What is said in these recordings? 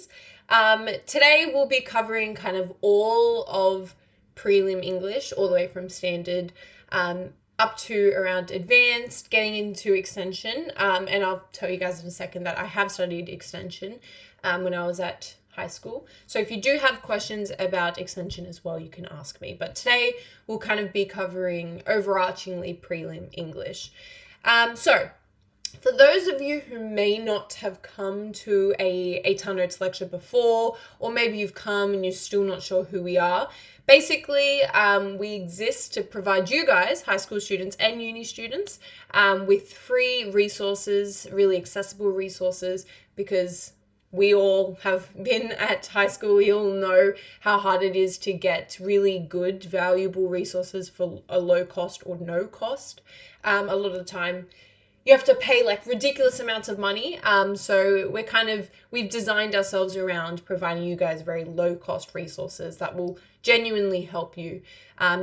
series. Today we'll be covering kind of all of prelim English, all the way from standard up to around advanced, getting into extension. And I'll tell you guys in a second that I have studied extension when I was at high school. So if you do have questions about extension as well, you can ask me. But today we'll kind of be covering overarchingly prelim English. So for those of you who may not have come to a ton notes lecture before, or maybe you've come and you're still not sure who we are, basically we exist to provide you guys, high school students and uni students, with free resources, really accessible resources, because we all have been at high school. We all know how hard it is to get really good, valuable resources for a low cost or no cost. A lot of the time, you have to pay like ridiculous amounts of money. So we've designed ourselves around providing you guys very low cost resources that will genuinely help you,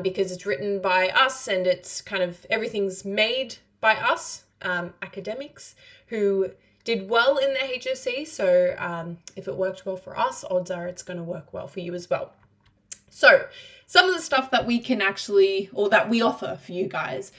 because it's written by us and it's kind of everything's made by us, academics who did well in the HSC. So if it worked well for us, odds are it's going to work well for you as well. So some of the stuff that we can actually, or that we offer for you guys.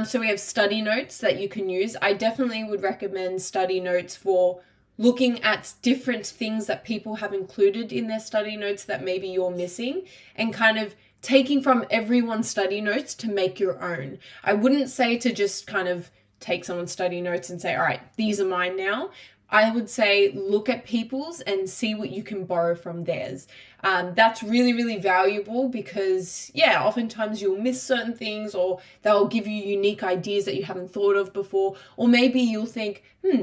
So we have study notes that you can use. I definitely would recommend study notes for looking at different things that people have included in their study notes that maybe you're missing, and kind of taking from everyone's study notes to make your own. I wouldn't say to just kind of take someone's study notes and say, all right, these are mine now. I would say look at people's and see what you can borrow from theirs. That's really, really valuable because, oftentimes you'll miss certain things, or they'll give you unique ideas that you haven't thought of before. Or maybe you'll think,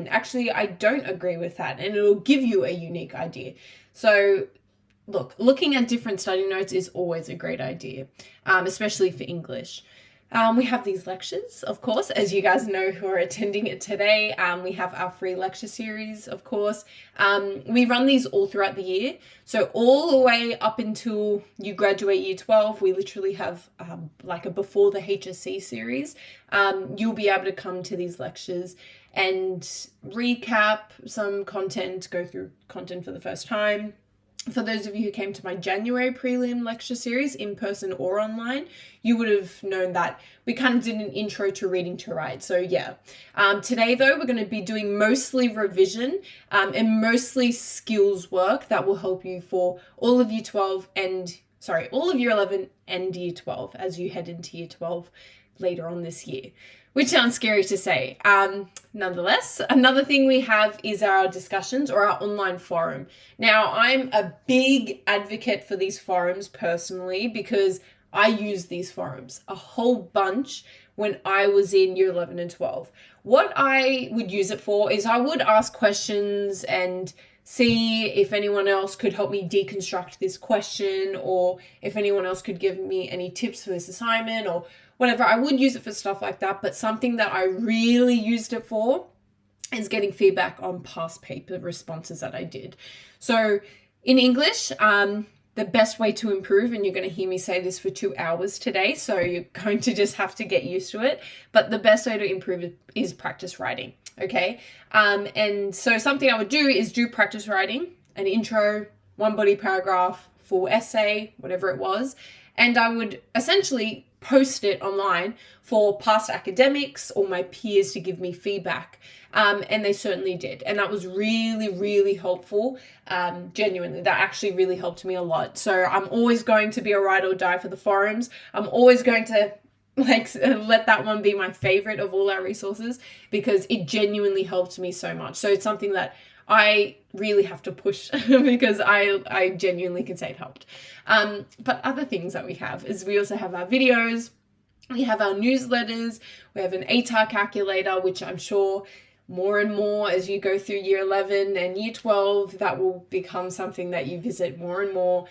actually, I don't agree with that. And it'll give you a unique idea. So looking at different study notes is always a great idea, especially for English. We have these lectures, of course, as you guys know who are attending it today. We have our free lecture series, of course. We run these all throughout the year. So all the way up until you graduate year 12, we literally have like a before the HSC series. You'll be able to come to these lectures and recap some content, go through content for the first time. For those of you who came to my January prelim lecture series, in person or online, you would have known that we kind of did an intro to reading to write. So today though, we're going to be doing mostly revision and mostly skills work that will help you for all of all of year 11 and year 12 as you head into year 12 later on this year. Which sounds scary to say. Nonetheless, another thing we have is our discussions or our online forum. Now, I'm a big advocate for these forums personally because I use these forums a whole bunch when I was in year 11 and 12. What I would use it for is I would ask questions and see if anyone else could help me deconstruct this question, or if anyone else could give me any tips for this assignment or whatever. I would use it for stuff like that, but something that I really used it for is getting feedback on past paper responses that I did. So in English, the best way to improve, and you're going to hear me say this for 2 hours today, so you're going to just have to get used to it, but the best way to improve is practice writing, okay? And so something I would do is do practice writing, an intro, one body paragraph, full essay, whatever it was, and I would essentially post it online for past academics or my peers to give me feedback. And they certainly did. And that was really, really helpful. Genuinely, that actually really helped me a lot. So I'm always going to be a ride or die for the forums. I'm always going to let that one be my favorite of all our resources because it genuinely helped me so much. So it's something that I really have to push because I genuinely can say it helped. But other things that we have is we also have our videos, we have our newsletters, we have an ATAR calculator, which I'm sure more and more as you go through year 11 and year 12, that will become something that you visit more and more.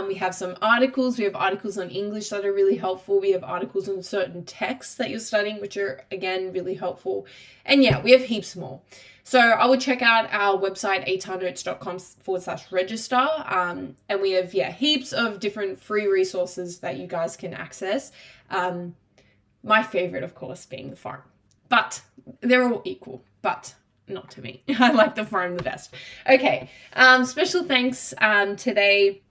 We have some articles. We have articles on English that are really helpful. We have articles on certain texts that you're studying, which are, again, really helpful. And we have heaps more. So I would check out our website, atarnotes.com/register. And we have, heaps of different free resources that you guys can access. My favorite, of course, being the forum. But they're all equal. But not to me. I like the forum the best. Okay, special thanks today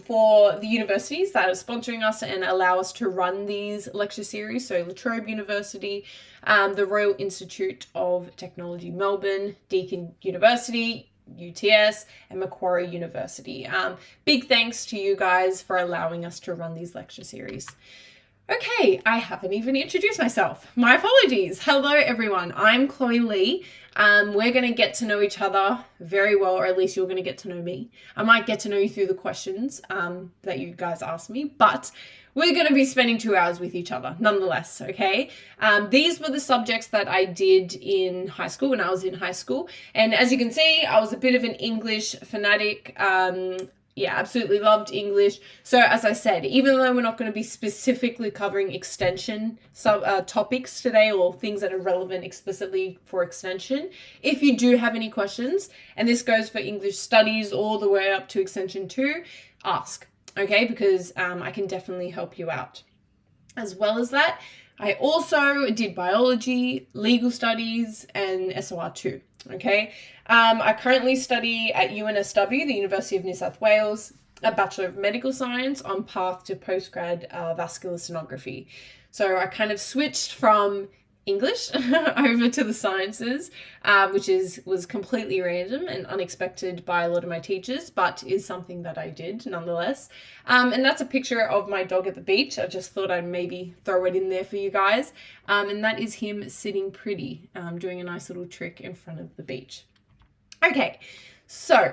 for the universities that are sponsoring us and allow us to run these lecture series. So La Trobe University, the Royal Institute of Technology Melbourne, Deakin University, UTS, and Macquarie University. Big thanks to you guys for allowing us to run these lecture series. Okay, I haven't even introduced myself. My apologies. Hello, everyone. I'm Chloe Lee. We're going to get to know each other very well, or at least you're going to get to know me. I might get to know you through the questions that you guys ask me, but we're going to be spending 2 hours with each other nonetheless, okay? These were the subjects that I did in high school when I was in high school. And as you can see, I was a bit of an English fanatic. Yeah, absolutely loved English. So as I said, even though we're not going to be specifically covering extension topics today or things that are relevant explicitly for extension, if you do have any questions, and this goes for English studies all the way up to extension 2, ask, okay? Because I can definitely help you out. As well as that, I also did biology, legal studies, and SOR 2. Okay, I currently study at UNSW, the University of New South Wales, a Bachelor of Medical Science on path to postgrad vascular sonography. So I kind of switched from English over to the sciences, which was completely random and unexpected by a lot of my teachers, but is something that I did nonetheless. And that's a picture of my dog at the beach. I just thought I'd maybe throw it in there for you guys. And that is him sitting pretty, doing a nice little trick in front of the beach. Okay, so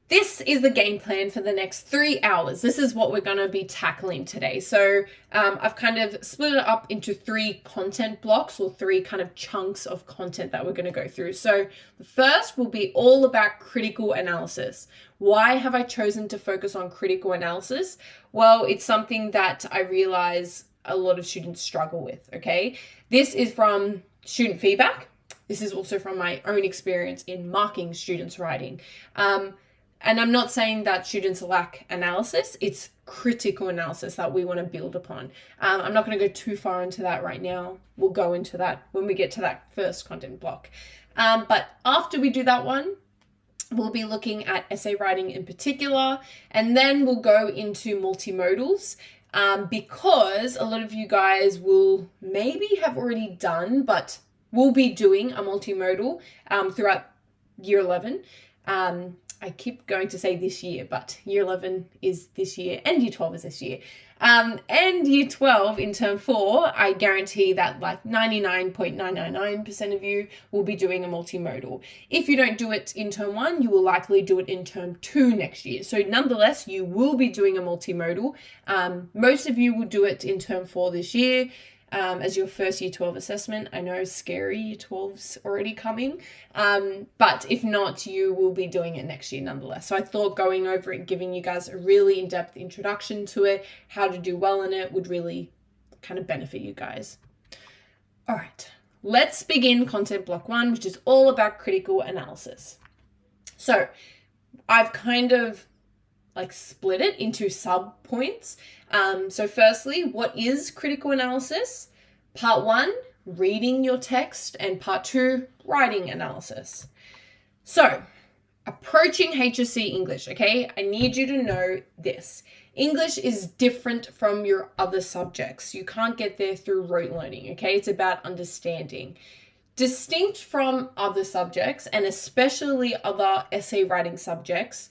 this is the game plan for the next 3 hours. This is what we're going to be tackling today. So I've kind of split it up into 3 content blocks, or 3 kind of chunks of content that we're going to go through. So the first will be all about critical analysis. Why have I chosen to focus on critical analysis? Well, it's something that I realize a lot of students struggle with, okay? This is from student feedback. This is also from my own experience in marking students' writing. And I'm not saying that students lack analysis. It's critical analysis that we want to build upon. I'm not going to go too far into that right now. We'll go into that when we get to that first content block. But after we do that one, we'll be looking at essay writing in particular, and then we'll go into multimodals. Because a lot of you guys will maybe have already done, but we'll be doing a multimodal throughout year 11. I keep going to say this year, but year 11 is this year and year 12 is this year. And year 12 in term 4, I guarantee that like 99.999% of you will be doing a multimodal. If you don't do it in term 1, you will likely do it in term 2 next year. So nonetheless, you will be doing a multimodal. Most of you will do it in term 4 this year. As your first year 12 assessment. I know scary year 12's already coming, but if not, you will be doing it next year nonetheless. So I thought going over it, giving you guys a really in-depth introduction to it, how to do well in it, would really kind of benefit you guys. All right, let's begin content block 1, which is all about critical analysis. So I've kind of like split it into sub points. So firstly, what is critical analysis? Part 1, reading your text, and part 2, writing analysis. So approaching HSC English, okay? I need you to know this. English is different from your other subjects. You can't get there through rote learning, okay? It's about understanding. Distinct from other subjects, and especially other essay writing subjects,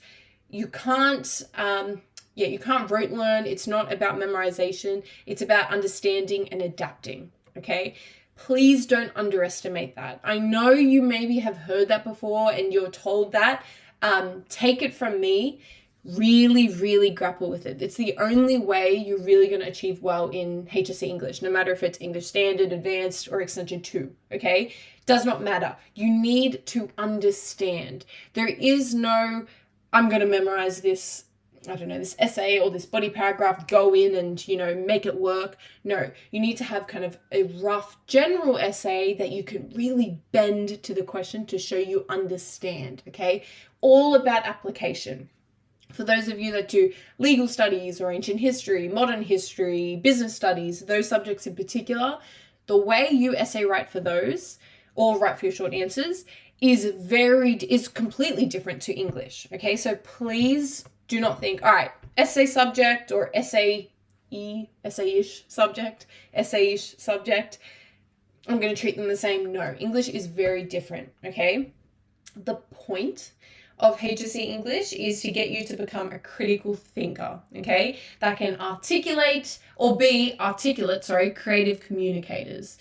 you can't rote learn. It's not about memorization. It's about understanding and adapting, okay? Please don't underestimate that. I know you maybe have heard that before and you're told that. Take it from me. Really, really grapple with it. It's the only way you're really going to achieve well in HSC English, no matter if it's English Standard, Advanced, or Extension 2, okay? Does not matter. You need to understand. There is no, I'm going to memorize this, I don't know, this essay or this body paragraph, go in and, make it work. No, you need to have kind of a rough general essay that you can really bend to the question to show you understand, okay? All about application. For those of you that do legal studies or ancient history, modern history, business studies, those subjects in particular, the way you essay write for those, or write for your short answers is completely different to English. Okay, so please do not think, all right, essay subject or essayish subject, I'm going to treat them the same. No, English is very different. Okay, the point of HSC English is to get you to become a critical thinker, okay, that can creative communicators.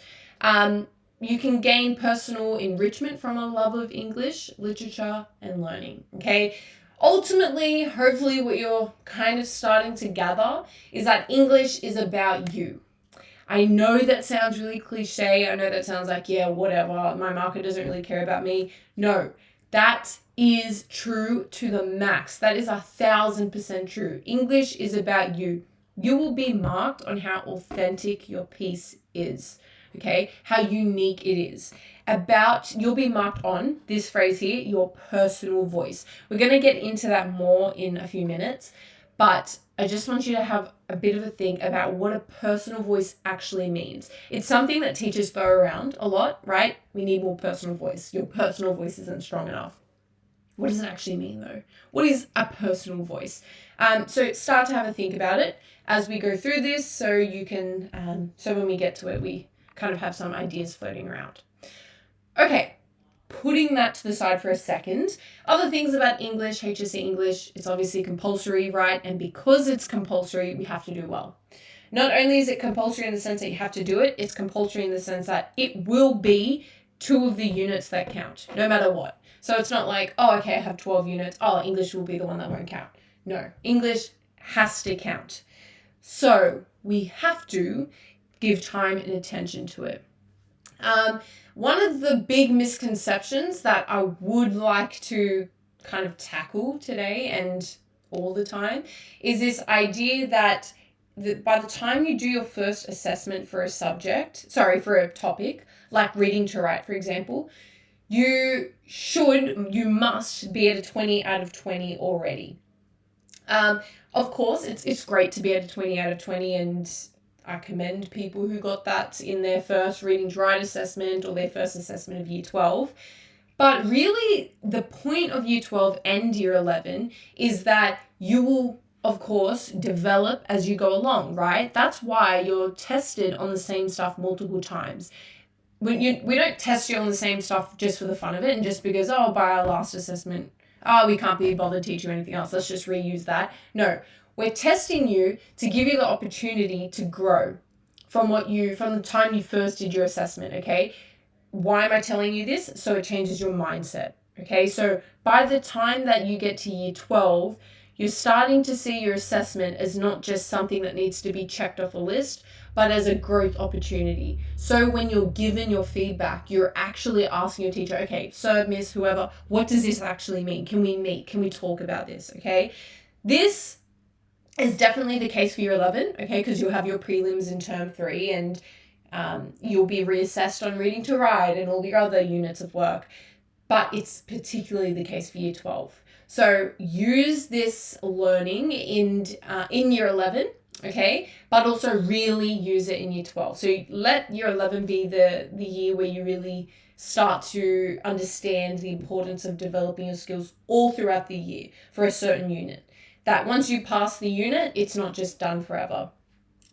You can gain personal enrichment from a love of English, literature, and learning, okay? Ultimately, hopefully what you're kind of starting to gather is that English is about you. I know that sounds really cliche. I know that sounds like, yeah, whatever, my market doesn't really care about me. No, that is true to the max. That is 1,000% true. English is about you. You will be marked on how authentic your piece is, okay? How unique it is. You'll be marked on this phrase here, your personal voice. We're going to get into that more in a few minutes, but I just want you to have a bit of a think about what a personal voice actually means. It's something that teachers throw around a lot, right? We need more personal voice. Your personal voice isn't strong enough. What does it actually mean though? What is a personal voice? So start to have a think about it as we go through this, so you can, so when we get to it, we kind of have some ideas floating around. Okay, putting that to the side for a second. Other things about English, HSC English, it's obviously compulsory, right? And because it's compulsory, we have to do well. Not only is it compulsory in the sense that you have to do it, it's compulsory in the sense that it will be 2 of the units that count, no matter what. So it's not like, oh, okay, I have 12 units. Oh, English will be the one that won't count. No, English has to count. So we have to give time and attention to it. One of the big misconceptions that I would like to kind of tackle today and all the time is this idea that by the time you do your first assessment for a topic, like reading to write, for example, you must be at a 20 out of 20 already. Of course, it's great to be at a 20 out of 20, and I commend people who got that in their first reading to write assessment or their first assessment of Year 12. But really, the point of Year 12 and Year 11 is that you will, of course, develop as you go along, right? That's why you're tested on the same stuff multiple times. We don't test you on the same stuff just for the fun of it and just because, by our last assessment, we can't be bothered to teach you anything else. Let's just reuse that. No, we're testing you to give you the opportunity to grow from the time you first did your assessment, okay? Why am I telling you this? So it changes your mindset, okay? So by the time that you get to Year 12, you're starting to see your assessment as not just something that needs to be checked off a list, but as a growth opportunity. So when you're given your feedback, you're actually asking your teacher, okay, sir, miss, whoever, what does this actually mean? Can we meet? Can we talk about this, okay? This is definitely the case for Year 11, okay, because you'll have your prelims in term 3 and you'll be reassessed on reading to write and all your other units of work, but it's particularly the case for Year 12. So use this learning in Year 11, okay, but also really use it in Year 12. So let Year 11 be the year where you really start to understand the importance of developing your skills all throughout the year for a certain unit. That once you pass the unit, it's not just done forever.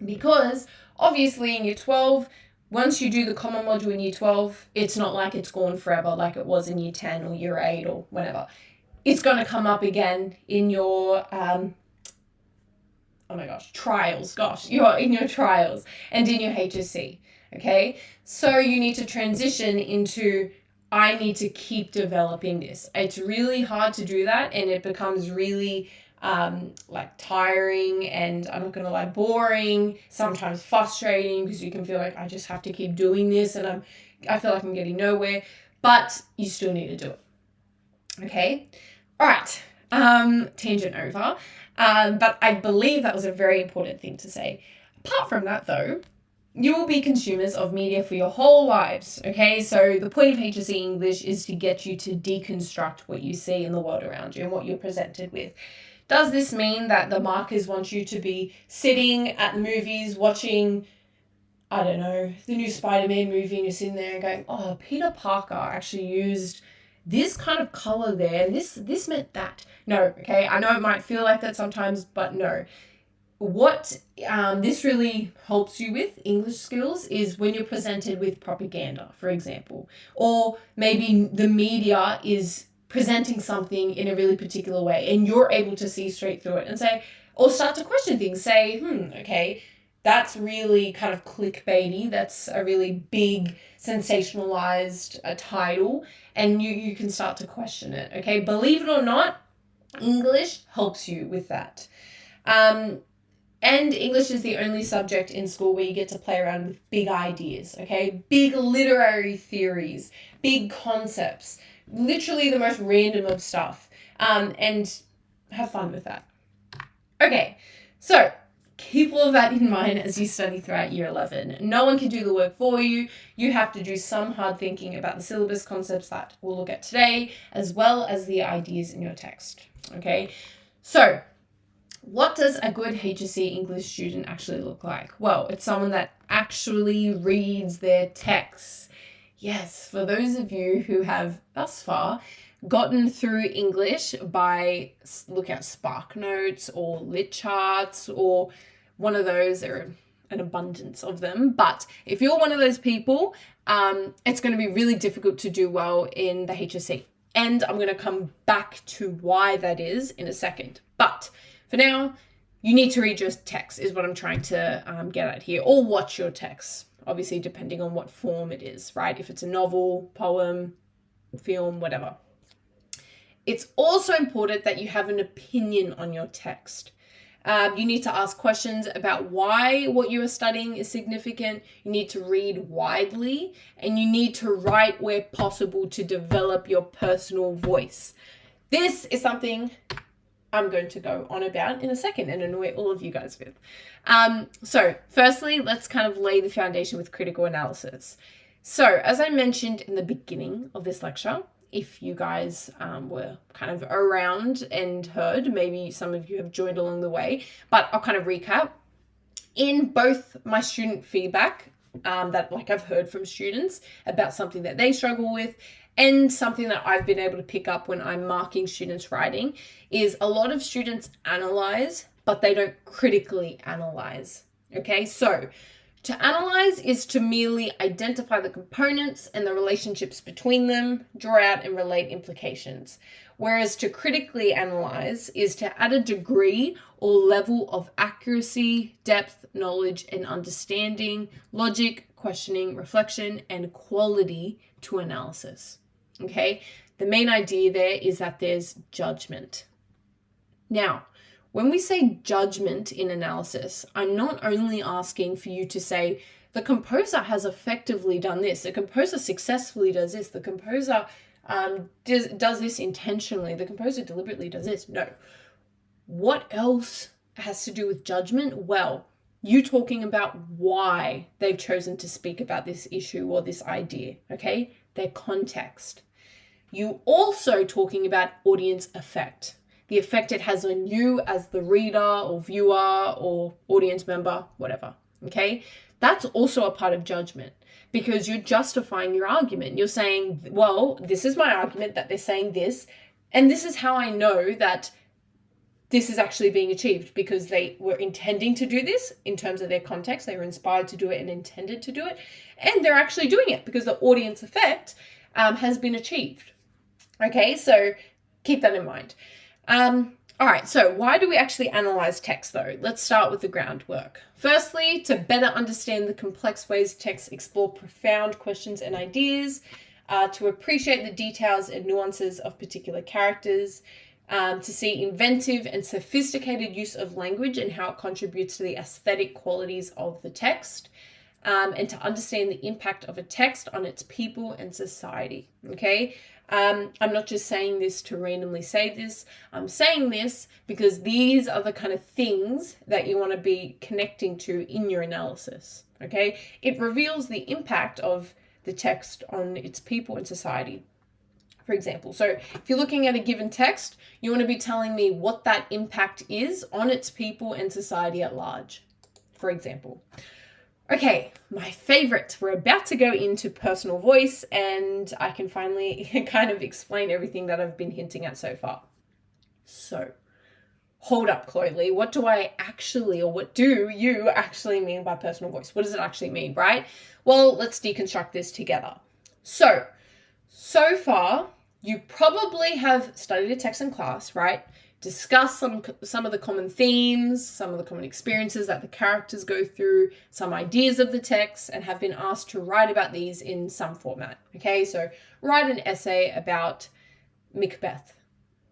Because obviously in Year 12, once you do the common module in Year 12, it's not like it's gone forever like it was in Year 10 or Year 8 or whatever. It's going to come up again in your, trials. You're in your trials and in your HSC, okay? So you need to transition into, I need to keep developing this. It's really hard to do that, and it becomes really tiring and, I'm not going to lie, boring, sometimes frustrating, because you can feel like I just have to keep doing this and I feel like I'm getting nowhere, but you still need to do it. Okay? All right. Tangent over. But I believe that was a very important thing to say. Apart from that, though, you will be consumers of media for your whole lives, okay? So the point of HSC English is to get you to deconstruct what you see in the world around you and what you're presented with. Does this mean that the markers want you to be sitting at the movies watching I don't know, the new Spider-Man movie, and you're sitting there and going, oh, Peter Parker actually used this kind of color there, and this meant that. No, okay, I know it might feel like that sometimes, but no. What this really helps you with English skills is when you're presented with propaganda, for example, or maybe the media is presenting something in a really particular way and you're able to see straight through it and say, or start to question things, say, okay, that's really kind of clickbaity, that's a really big sensationalized title, and you can start to question it, okay? Believe it or not, English helps you with that. And English is the only subject in school where you get to play around with big ideas, okay? Big literary theories, big concepts, literally the most random of stuff. And have fun with that. Okay, so keep all of that in mind as you study throughout year 11. No one can do the work for you. You have to do some hard thinking about the syllabus concepts that we'll look at today, as well as the ideas in your text, okay? So, what does a good HSC English student actually look like? Well, it's someone that actually reads their texts. Yes, for those of you who have thus far gotten through English by looking at Spark Notes or Lit Charts or one of those, there are an abundance of them. But if you're one of those people, it's going to be really difficult to do well in the HSC. And I'm going to come back to why that is in a second. But for now, you need to read your text is what I'm trying to get at here, or watch your text, obviously depending on what form it is, right? If it's a novel, poem, film, whatever. It's also important that you have an opinion on your text. You need to ask questions about why what you are studying is significant. You need to read widely, and you need to write where possible to develop your personal voice. This is something I'm going to go on about in a second and annoy all of you guys with. So firstly, let's kind of lay the foundation with critical analysis. So as I mentioned in the beginning of this lecture, if you guys were kind of around and heard, maybe some of you have joined along the way, but I'll kind of recap. In both my student feedback that like I've heard from students about something that they struggle with, and something that I've been able to pick up when I'm marking students' writing is a lot of students analyze, but they don't critically analyze. Okay, so to analyze is to merely identify the components and the relationships between them, draw out and relate implications. Whereas to critically analyze is to add a degree or level of accuracy, depth, knowledge, and understanding, logic, questioning, reflection, and quality to analysis. Okay, the main idea there is that there's judgment. Now, when we say judgment in analysis, I'm not only asking for you to say, the composer has effectively done this, the composer successfully does this, the composer does this intentionally, the composer deliberately does this. No. What else has to do with judgment? Well, you talking about why they've chosen to speak about this issue or this idea, okay? Their context. You also talking about audience effect, the effect it has on you as the reader or viewer or audience member, whatever, okay? That's also a part of judgment because you're justifying your argument. You're saying, well, this is my argument that they're saying this, and this is how I know that this is actually being achieved because they were intending to do this in terms of their context. They were inspired to do it and intended to do it, and they're actually doing it because the audience effect has been achieved. Okay, so keep that in mind. All right, so why do we actually analyze text though? Let's start with the groundwork. Firstly, to better understand the complex ways texts explore profound questions and ideas, to appreciate the details and nuances of particular characters, to see inventive and sophisticated use of language and how it contributes to the aesthetic qualities of the text, and to understand the impact of a text on its people and society, okay? I'm not just saying this to randomly say this. I'm saying this because these are the kind of things that you want to be connecting to in your analysis, okay? It reveals the impact of the text on its people and society, for example. So if you're looking at a given text, you want to be telling me what that impact is on its people and society at large, for example. Okay, my favorite. We're about to go into personal voice, and I can finally kind of explain everything that I've been hinting at so far. So, hold up, Chloe. What do I actually, or what do you actually mean by personal voice? What does it actually mean, right? Well, let's deconstruct this together. So far, you probably have studied a text in class, right? Discuss some of the common themes, some of the common experiences that the characters go through, some ideas of the text, and have been asked to write about these in some format. Okay, so write an essay about Macbeth.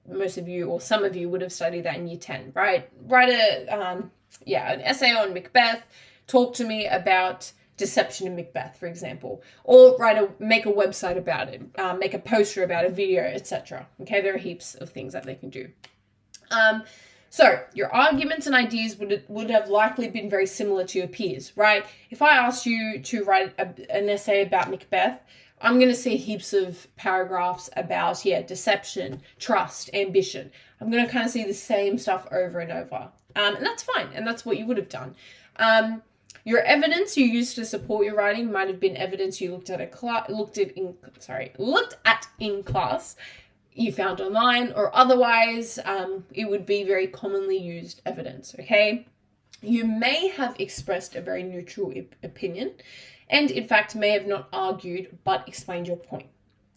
Most of you, or some of you, would have studied that in year 10, right? Write an essay on Macbeth. Talk to me about deception in Macbeth, for example, or make a website about it, make a poster about a video, etc. Okay, there are heaps of things that they can do. So your arguments and ideas would have likely been very similar to your peers, right? If I asked you to write an essay about Macbeth, I'm going to see heaps of paragraphs about, deception, trust, ambition. I'm going to kind of see the same stuff over and over. And that's fine. And that's what you would have done. Your evidence you used to support your writing might have been evidence you looked at in class, you found online, or otherwise it would be very commonly used evidence, okay? You may have expressed a very neutral opinion, and in fact may have not argued but explained your point.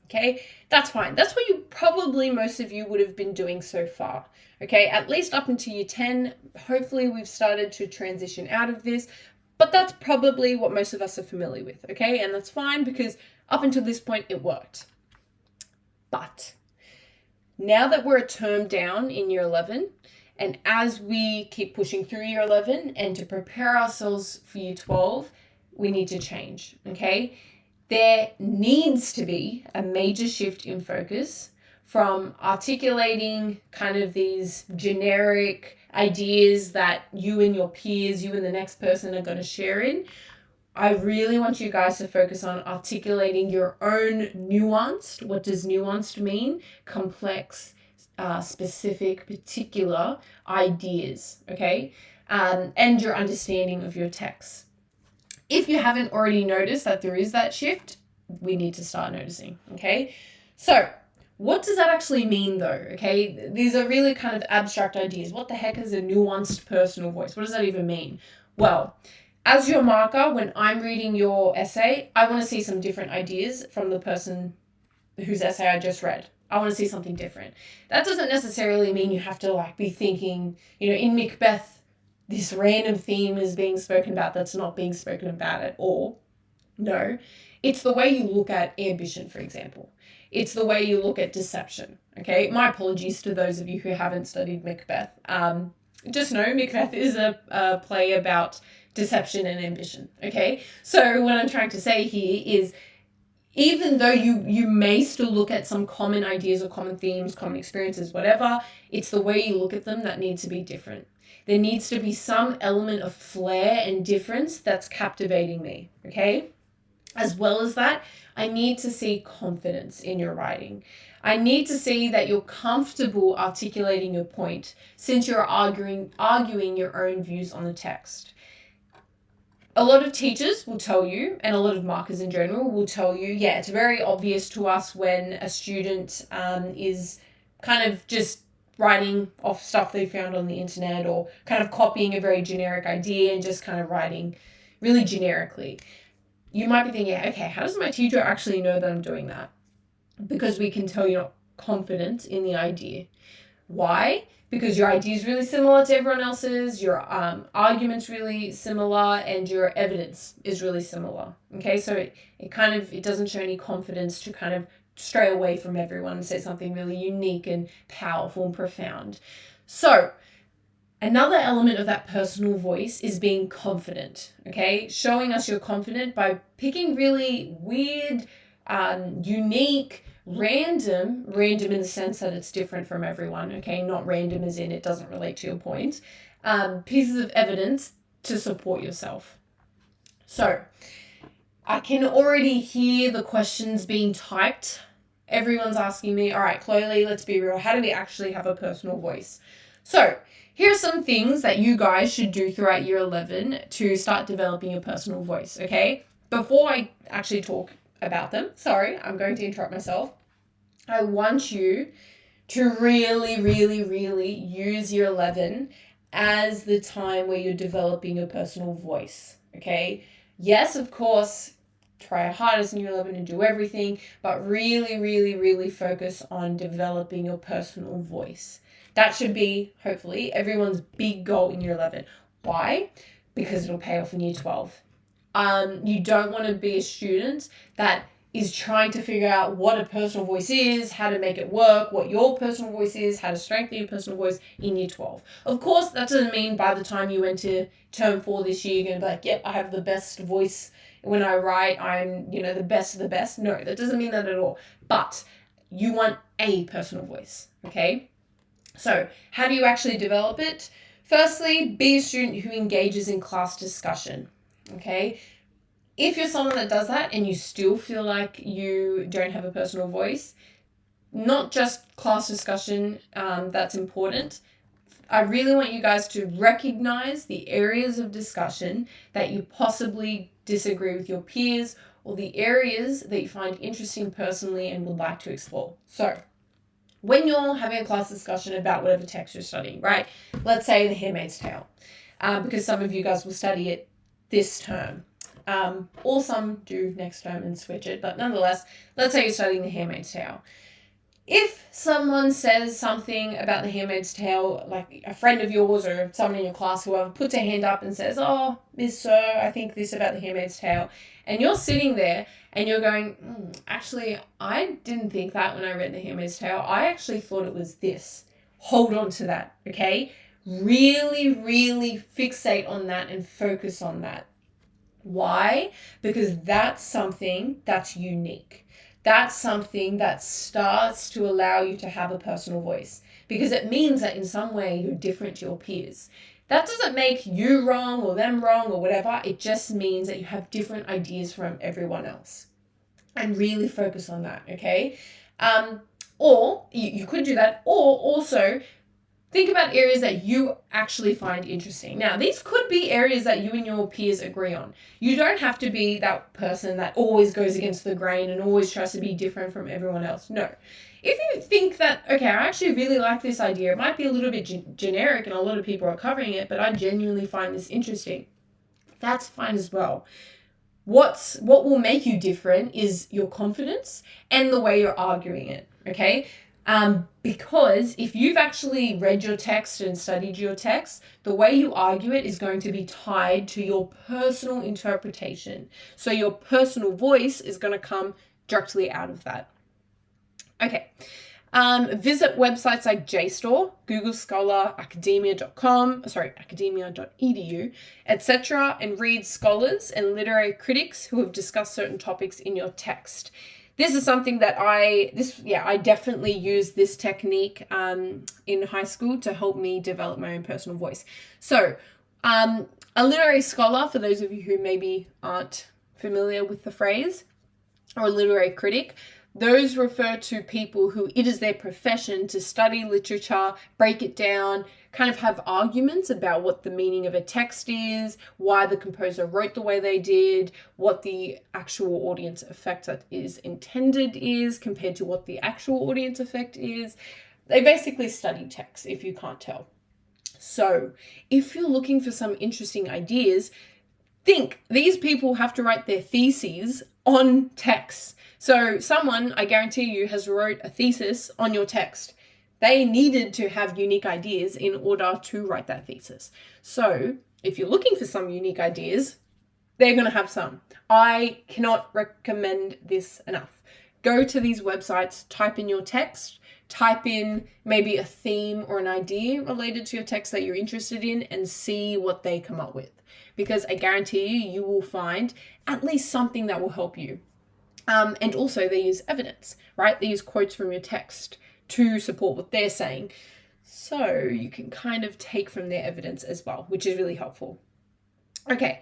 Okay, that's fine. That's what you probably, most of you, would have been doing so far. Okay, at least up until year 10. Hopefully we've started to transition out of this, but that's probably what most of us are familiar with. Okay, and that's fine because up until this point it worked. But now that we're a term down in year 11, and as we keep pushing through year 11 and to prepare ourselves for year 12, we need to change, okay? There needs to be a major shift in focus from articulating kind of these generic ideas that you and your peers, you and the next person are going to share in. I really want you guys to focus on articulating your own nuanced. What does nuanced mean? Complex, specific, particular ideas, okay? And your understanding of your text. If you haven't already noticed that there is that shift, we need to start noticing, okay? So what does that actually mean though, okay? These are really kind of abstract ideas. What the heck is a nuanced personal voice? What does that even mean? Well, as your marker, when I'm reading your essay, I want to see some different ideas from the person whose essay I just read. I want to see something different. That doesn't necessarily mean you have to be thinking, in Macbeth, this random theme is being spoken about that's not being spoken about at all. No, it's the way you look at ambition, for example. It's the way you look at deception, okay? My apologies to those of you who haven't studied Macbeth. Just know Macbeth is a play about deception and ambition, okay? So what I'm trying to say here is, even though you may still look at some common ideas or common themes, common experiences, whatever, it's the way you look at them that needs to be different. There needs to be some element of flair and difference that's captivating me, okay? As well as that, I need to see confidence in your writing. I need to see that you're comfortable articulating your point since you're arguing your own views on the text. A lot of teachers will tell you, and a lot of markers in general will tell you, it's very obvious to us when a student is kind of just writing off stuff they found on the internet or kind of copying a very generic idea and just kind of writing really generically. You might be thinking, okay, how does my teacher actually know that I'm doing that? Because we can tell you're not confident in the idea. Why? Because your idea is really similar to everyone else's, your argument's really similar, and your evidence is really similar. Okay, so it doesn't show any confidence to kind of stray away from everyone and say something really unique and powerful and profound. So another element of that personal voice is being confident, okay? Showing us you're confident by picking really weird, unique, random in the sense that it's different from everyone, okay? Not random as in it doesn't relate to your point. Pieces of evidence to support yourself. So I can already hear the questions being typed. Everyone's asking me, all right, Chloe, let's be real. How do we actually have a personal voice? So here are some things that you guys should do throughout year 11 to start developing your personal voice, okay? Before I actually talk about them, sorry, I'm going to interrupt myself. I want you to really, really, really use year 11 as the time where you're developing your personal voice, okay? Yes, of course, try your hardest in year 11 and do everything, but really, really, really focus on developing your personal voice. That should be, hopefully, everyone's big goal in year 11. Why? Because it'll pay off in year 12. You don't want to be a student that is trying to figure out what a personal voice is, how to make it work, what your personal voice is, how to strengthen your personal voice in year 12. Of course, that doesn't mean by the time you enter term 4 this year, you're going to be like, yep, I have the best voice. When I write, I'm, the best of the best. No, that doesn't mean that at all. But you want a personal voice, okay? So how do you actually develop it? Firstly, be a student who engages in class discussion, okay? If you're someone that does that and you still feel like you don't have a personal voice, not just class discussion that's important. I really want you guys to recognize the areas of discussion that you possibly disagree with your peers or the areas that you find interesting personally and would like to explore. So when you're having a class discussion about whatever text you're studying, right? Let's say The Handmaid's Tale, because some of you guys will study it this term. Or some do next term and switch it, but nonetheless, let's say you're studying The Handmaid's Tale. If someone says something about The Handmaid's Tale, like a friend of yours or someone in your class, whoever, puts a hand up and says, oh, Miss Sir, I think this about The Handmaid's Tale, and you're sitting there and you're going, actually, I didn't think that when I read The Handmaid's Tale. I actually thought it was this. Hold on to that, okay? Really, really fixate on that and focus on that. Why? Because that's something that's unique. That's something that starts to allow you to have a personal voice, because it means that in some way you're different to your peers. That doesn't make you wrong or them wrong or whatever. It just means that you have different ideas from everyone else. And really focus on that, okay? Or you could do that, or also think about areas that you actually find interesting. Now, these could be areas that you and your peers agree on. You don't have to be that person that always goes against the grain and always tries to be different from everyone else. No. If you think that, okay, I actually really like this idea, it might be a little bit generic and a lot of people are covering it, but I genuinely find this interesting, that's fine as well. What will make you different is your confidence and the way you're arguing it, okay? Because if you've actually read your text and studied your text, the way you argue it is going to be tied to your personal interpretation. So your personal voice is going to come directly out of that. Okay. Visit websites like JSTOR, Google Scholar, academia.edu, etc., and read scholars and literary critics who have discussed certain topics in your text. This is something that I definitely used this technique in high school to help me develop my own personal voice. So, a literary scholar, for those of you who maybe aren't familiar with the phrase, or a literary critic, those refer to people who it is their profession to study literature, break it down, kind of have arguments about what the meaning of a text is, why the composer wrote the way they did, what the actual audience effect that is intended is compared to what the actual audience effect is. They basically study text, if you can't tell. So if you're looking for some interesting ideas, think these people have to write their theses on text. So someone, I guarantee you, has wrote a thesis on your text. They needed to have unique ideas in order to write that thesis. So if you're looking for some unique ideas, they're going to have some. I cannot recommend this enough. Go to these websites, type in your text, type in maybe a theme or an idea related to your text that you're interested in, and see what they come up with. Because I guarantee you will find at least something that will help you. And also they use evidence, right? They use quotes from your text to support what they're saying. So you can kind of take from their evidence as well, which is really helpful. Okay.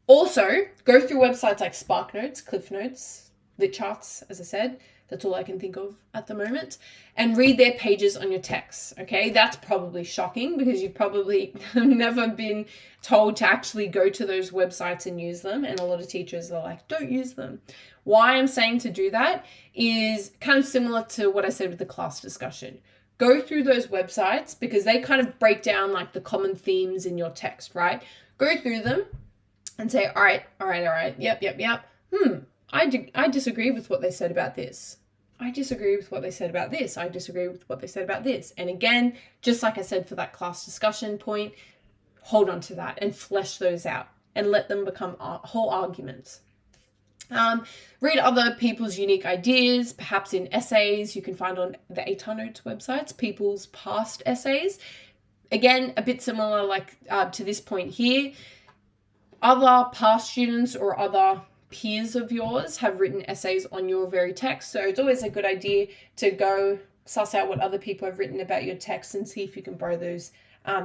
Also, go through websites like SparkNotes, CliffNotes, LitCharts, as I said, That's all I can think of at the moment. And read their pages on your texts, okay? That's probably shocking because you've probably never been told to actually go to those websites and use them. And a lot of teachers are like, don't use them. Why I'm saying to do that is kind of similar to what I said with the class discussion. Go through those websites because they kind of break down like the common themes in your text, right? Go through them and say, all right, yep. I disagree with what they said about this. I disagree with what they said about this. I disagree with what they said about this. And again, just like I said for that class discussion point, hold on to that and flesh those out and let them become whole arguments. Read other people's unique ideas, perhaps in essays you can find on the 800 Notes websites, people's past essays. Again, a bit similar like to this point here. Other past students or other peers of yours have written essays on your very text. So it's always a good idea to go suss out what other people have written about your text and see if you can borrow those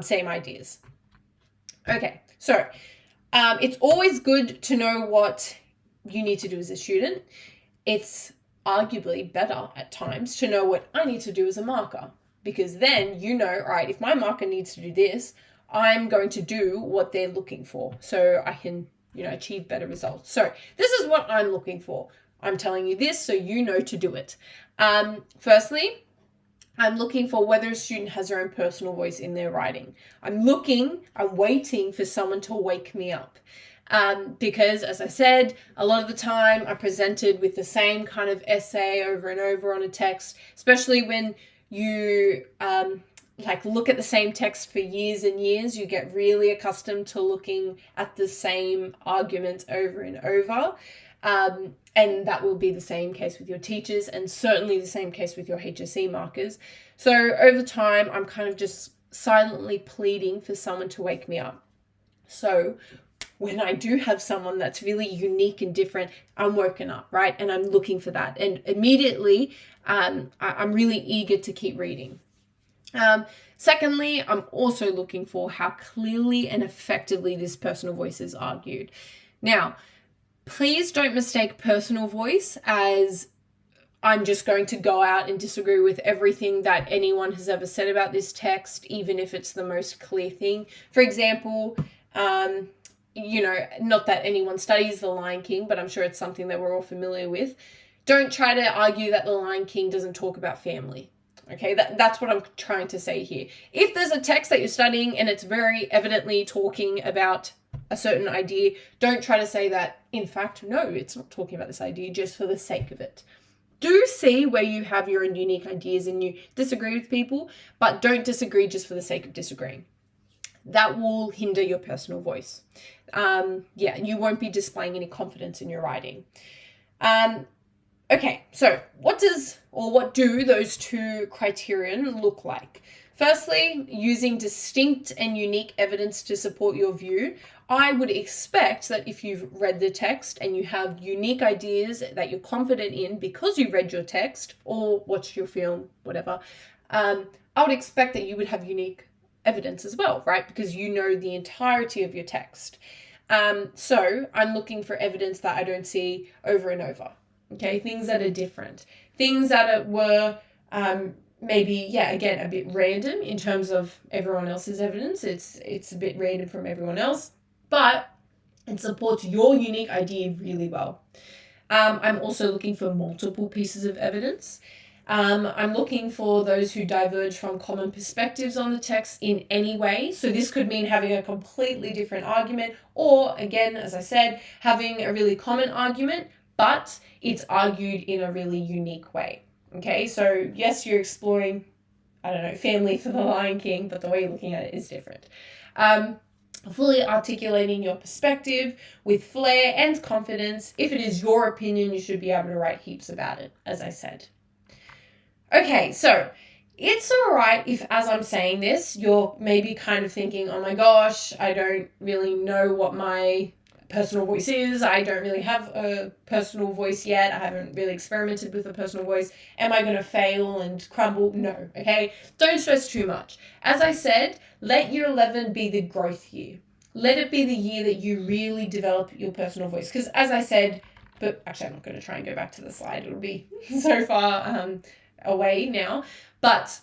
same ideas. Okay, so it's always good to know what you need to do as a student. It's arguably better at times to know what I need to do as a marker, because then you know, all right, if my marker needs to do this, I'm going to do what they're looking for so I can, achieve better results. So this is what I'm looking for. I'm telling you this so you know to do it. Firstly, I'm looking for whether a student has their own personal voice in their writing. I'm waiting for someone to wake me up. Because as I said, a lot of the time I'm presented with the same kind of essay over and over on a text, especially when you look at the same text for years and years. You get really accustomed to looking at the same arguments over and over. And that will be the same case with your teachers and certainly the same case with your HSC markers. So over time, I'm kind of just silently pleading for someone to wake me up. So when I do have someone that's really unique and different, I'm woken up, right? And I'm looking for that. And immediately, I'm really eager to keep reading. Secondly, I'm also looking for how clearly and effectively this personal voice is argued. Now, please don't mistake personal voice as I'm just going to go out and disagree with everything that anyone has ever said about this text, even if it's the most clear thing. For example, not that anyone studies The Lion King, but I'm sure it's something that we're all familiar with. Don't try to argue that The Lion King doesn't talk about family. Okay, that's what I'm trying to say here. If there's a text that you're studying and it's very evidently talking about a certain idea, don't try to say that, in fact, no, it's not talking about this idea just for the sake of it. Do see where you have your own unique ideas and you disagree with people, but don't disagree just for the sake of disagreeing. That will hinder your personal voice. You won't be displaying any confidence in your writing. Okay, so what do those two criterion look like? Firstly, using distinct and unique evidence to support your view. I would expect that if you've read the text and you have unique ideas that you're confident in because you read your text or watched your film, whatever, I would expect that you would have unique evidence as well, right? Because you know the entirety of your text. So I'm looking for evidence that I don't see over and over. Okay, things that are different. Things that were maybe, again, a bit random in terms of everyone else's evidence. It's a bit random from everyone else, but it supports your unique idea really well. I'm also looking for multiple pieces of evidence. I'm looking for those who diverge from common perspectives on the text in any way. So this could mean having a completely different argument, or again, as I said, having a really common argument, but it's argued in a really unique way. Okay, so yes, you're exploring, family for The Lion King, but the way you're looking at it is different. Fully articulating your perspective with flair and confidence. If it is your opinion, you should be able to write heaps about it, as I said. Okay, so it's all right if, as I'm saying this, you're maybe kind of thinking, oh my gosh, I don't really know what my personal voice is. I don't really have a personal voice yet. I haven't really experimented with a personal voice. Am I going to fail and crumble? No, okay? Don't stress too much. As I said, let year 11 be the growth year. Let it be the year that you really develop your personal voice. Because as I said, but actually I'm not going to try and go back to the slide. It'll be so far away now. But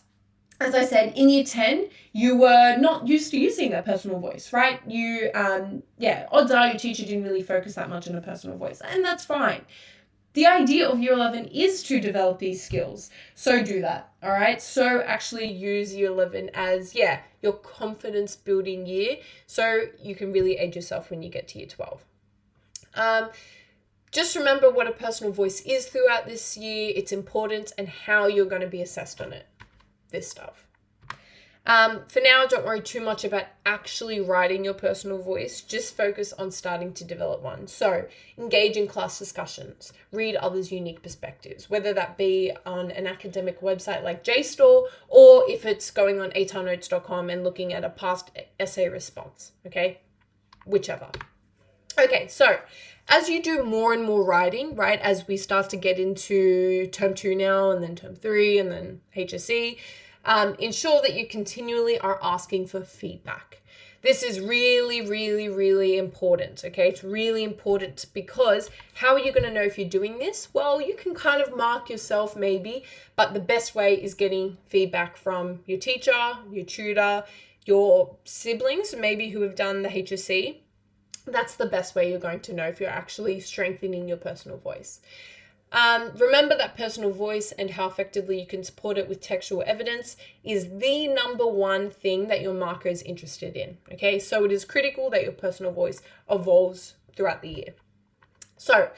as I said, in year 10, you were not used to using a personal voice, right? Odds are your teacher didn't really focus that much on a personal voice, and that's fine. The idea of year 11 is to develop these skills. So do that, all right? So actually use year 11 as, your confidence building year, so you can really aid yourself when you get to year 12. Just remember what a personal voice is throughout this year, its importance, and how you're going to be assessed on it. This stuff. For now, don't worry too much about actually writing your personal voice. Just focus on starting to develop one. So engage in class discussions, read others' unique perspectives, whether that be on an academic website like JSTOR, or if it's going on atarnotes.com and looking at a past essay response, okay? Whichever. Okay, so as you do more and more writing, right, as we start to get into term 2 now, and then term 3, and then HSC, ensure that you continually are asking for feedback. This is really, really, really important, okay? It's really important because how are you going to know if you're doing this? Well, you can kind of mark yourself maybe, but the best way is getting feedback from your teacher, your tutor, your siblings, maybe who have done the HSC. That's the best way you're going to know if you're actually strengthening your personal voice. Remember that personal voice and how effectively you can support it with textual evidence is the number one thing that your marker is interested in, okay? So it is critical that your personal voice evolves throughout the year. So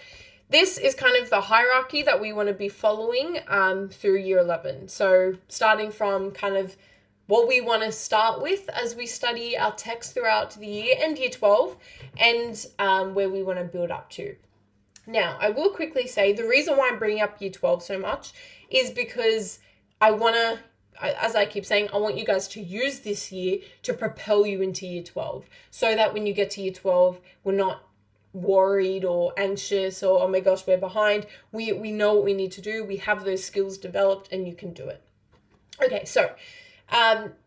this is kind of the hierarchy that we want to be following through year 11. So starting from kind of what we want to start with as we study our text throughout the year and year 12, and where we want to build up to. Now, I will quickly say the reason why I'm bringing up year 12 so much is because I want to, as I keep saying, I want you guys to use this year to propel you into year 12, so that when you get to year 12, we're not worried or anxious or, oh my gosh, we're behind. We know what we need to do. We have those skills developed and you can do it. Okay, so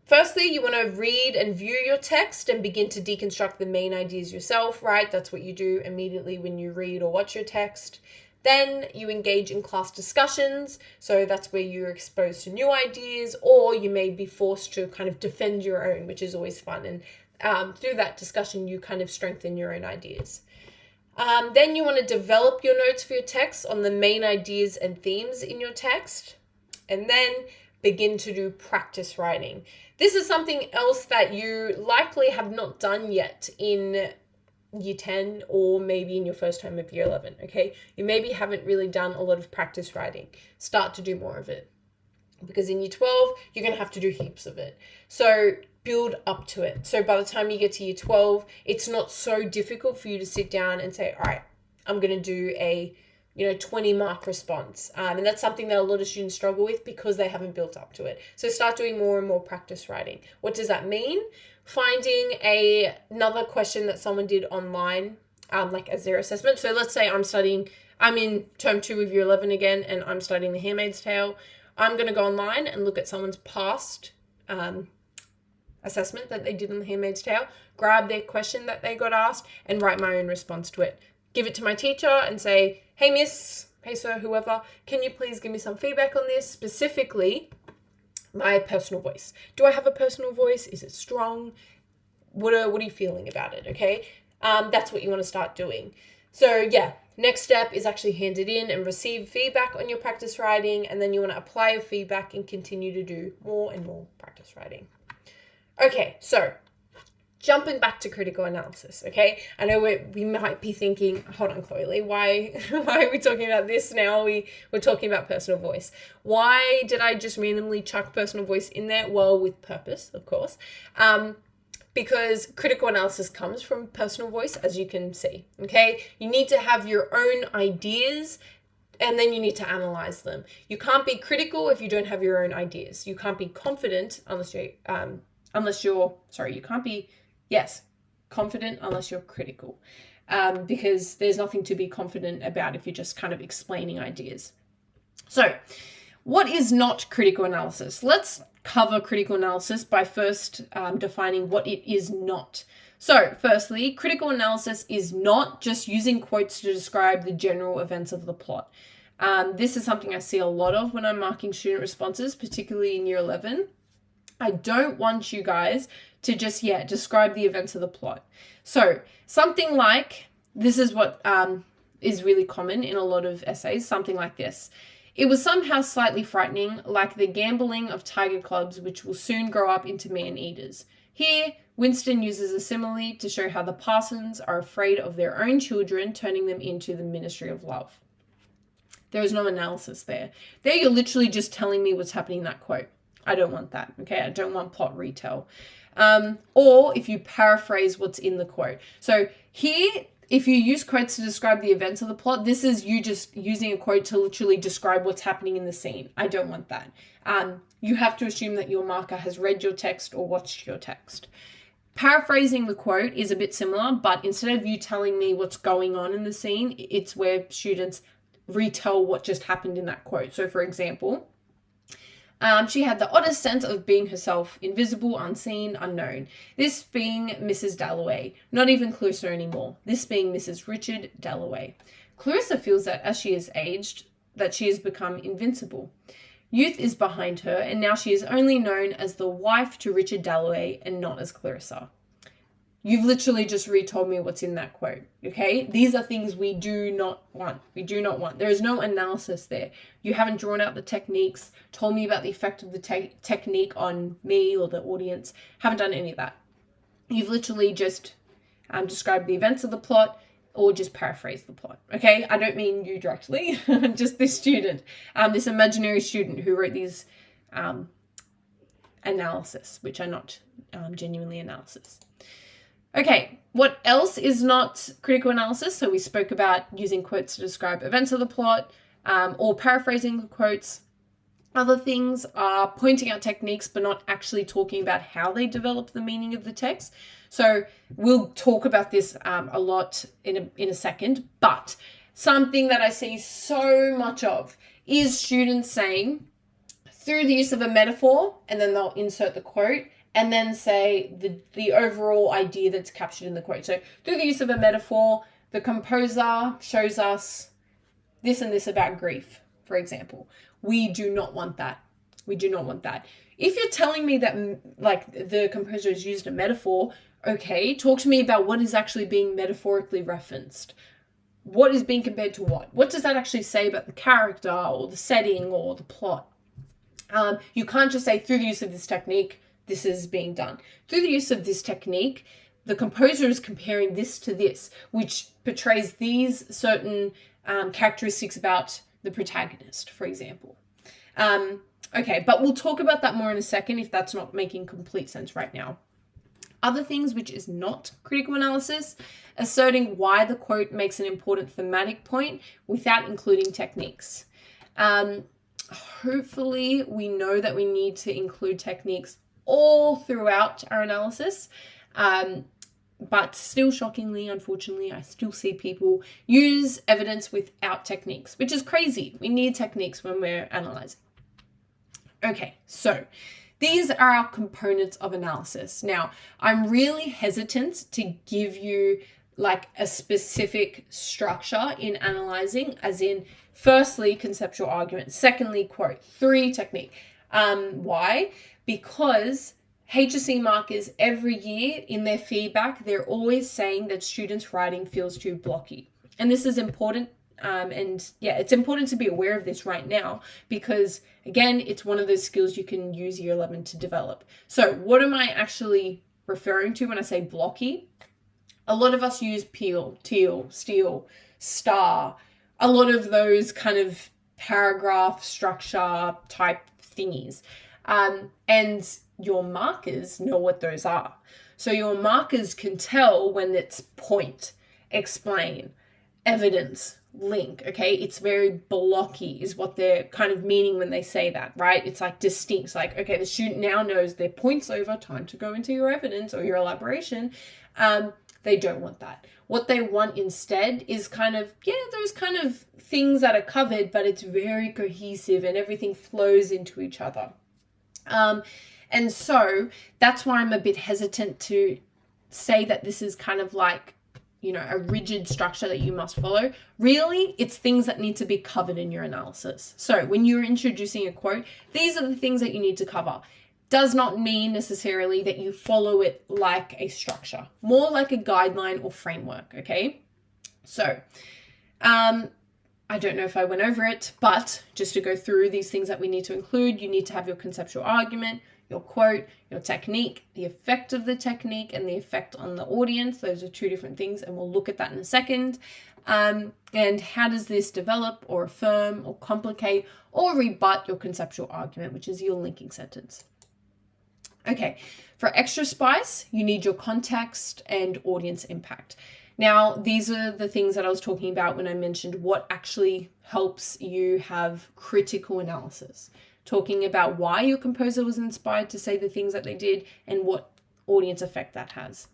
firstly, you want to read and view your text and begin to deconstruct the main ideas yourself, right? That's what you do immediately when you read or watch your text. Then you engage in class discussions. So that's where you're exposed to new ideas, or you may be forced to kind of defend your own, which is always fun. And through that discussion, you kind of strengthen your own ideas. Then you want to develop your notes for your text on the main ideas and themes in your text. And then begin to do practice writing. This is something else that you likely have not done yet in year 10 or maybe in your first term of year 11, okay? You maybe haven't really done a lot of practice writing. Start to do more of it. Because in year 12, you're going to have to do heaps of it. So build up to it. So by the time you get to year 12, it's not so difficult for you to sit down and say, all right, I'm going to do a 20 mark response. And that's something that a lot of students struggle with because they haven't built up to it. So start doing more and more practice writing. What does that mean? Finding another question that someone did online, like as their assessment. So let's say I'm in term 2 of year 11 again, and I'm studying The Handmaid's Tale. I'm going to go online and look at someone's past assessment that they did on The Handmaid's Tale, grab their question that they got asked, and write my own response to it. Give it to my teacher and say, hey miss, hey sir, whoever, can you please give me some feedback on this, specifically my personal voice. Do I have a personal voice? Is it strong? What are you feeling about it, okay? That's what you want to start doing. So yeah, next step is actually hand it in and receive feedback on your practice writing, and then you want to apply your feedback and continue to do more and more practice writing. Okay, so jumping back to critical analysis, okay? I know we might be thinking, hold on, Chloe, why are we talking about this now? We're talking about personal voice. Why did I just randomly chuck personal voice in there? Well, with purpose, of course. Because critical analysis comes from personal voice, as you can see, okay? You need to have your own ideas, and then you need to analyze them. You can't be critical if you don't have your own ideas. You can't be confident confident unless you're critical, because there's nothing to be confident about if you're just kind of explaining ideas. So what is not critical analysis? Let's cover critical analysis by first defining what it is not. So, firstly, critical analysis is not just using quotes to describe the general events of the plot. This is something I see a lot of when I'm marking student responses, particularly in year 11. I don't want you guys to just, describe the events of the plot. So, something like, this is what is really common in a lot of essays, something like this. It was somehow slightly frightening, like the gambling of tiger cubs, which will soon grow up into man-eaters. Here, Winston uses a simile to show how the parsons are afraid of their own children, turning them into the ministry of love. There is no analysis there. There you're literally just telling me what's happening in that quote. I don't want that, okay? I don't want plot retell. Or if you paraphrase what's in the quote. So here, if you use quotes to describe the events of the plot, this is you just using a quote to literally describe what's happening in the scene. I don't want that. You have to assume that your marker has read your text or watched your text. Paraphrasing the quote is a bit similar, but instead of you telling me what's going on in the scene, it's where students retell what just happened in that quote. So for example, she had the oddest sense of being herself, invisible, unseen, unknown. This being Mrs. Dalloway, not even Clarissa anymore. This being Mrs. Richard Dalloway. Clarissa feels that as she has aged, that she has become invincible. Youth is behind her, and now she is only known as the wife to Richard Dalloway and not as Clarissa. You've literally just retold me what's in that quote, okay? These are things we do not want. We do not want. There is no analysis there. You haven't drawn out the techniques, told me about the effect of the technique on me or the audience. Haven't done any of that. You've literally just described the events of the plot or just paraphrased the plot, okay? I don't mean you directly, just this student, this imaginary student who wrote these analysis, which are not genuinely analysis. Okay, what else is not critical analysis? So we spoke about using quotes to describe events of the plot or paraphrasing the quotes. Other things are pointing out techniques but not actually talking about how they develop the meaning of the text. So we'll talk about this a lot in a second, but something that I see so much of is students saying, through the use of a metaphor, and then they'll insert the quote, and then say the overall idea that's captured in the quote. So through the use of a metaphor, the composer shows us this and this about grief, for example. We do not want that. We do not want that. If you're telling me that like the composer has used a metaphor, okay, talk to me about what is actually being metaphorically referenced. What is being compared to what? What does that actually say about the character or the setting or the plot? You can't just say through the use of this technique, this is being done. Through the use of this technique, the composer is comparing this to this, which portrays these certain characteristics about the protagonist, for example. Okay, but we'll talk about that more in a second if that's not making complete sense right now. Other things which is not critical analysis, asserting why the quote makes an important thematic point without including techniques. Hopefully we know that we need to include techniques all throughout our analysis, but still shockingly, unfortunately, I still see people use evidence without techniques, which is crazy. We need techniques when we're analyzing. Okay, so these are our components of analysis. Now, I'm really hesitant to give you like a specific structure in analyzing, as in, firstly, conceptual argument, secondly, quote, 3, technique. Why? Because HSC markers every year in their feedback, they're always saying that students' writing feels too blocky. And this is important. It's important to be aware of this right now because, again, it's one of those skills you can use year 11 to develop. So what am I actually referring to when I say blocky? A lot of us use peel, teal, steel, star, a lot of those kind of paragraph structure type thingies. And your markers know what those are. So your markers can tell when it's point, explain, evidence, link, okay? It's very blocky is what they're kind of meaning when they say that, right? It's like distinct. It's like, okay, the student now knows their point's over, time to go into your evidence or your elaboration. They don't want that. What they want instead is kind of, those kind of things that are covered, but it's very cohesive and everything flows into each other. And so that's why I'm a bit hesitant to say that this is kind of like, a rigid structure that you must follow. Really, it's things that need to be covered in your analysis. So when you're introducing a quote, these are the things that you need to cover. Does not mean necessarily that you follow it like a structure, more like a guideline or framework, okay? So, I don't know if I went over it, but just to go through these things that we need to include, you need to have your conceptual argument, your quote, your technique, the effect of the technique, and the effect on the audience. Those are two different things, and we'll look at that in a second. And how does this develop or affirm or complicate or rebut your conceptual argument, which is your linking sentence. Okay, for extra spice, you need your context and audience impact. Now, these are the things that I was talking about when I mentioned what actually helps you have critical analysis. Talking about why your composer was inspired to say the things that they did and what audience effect that has.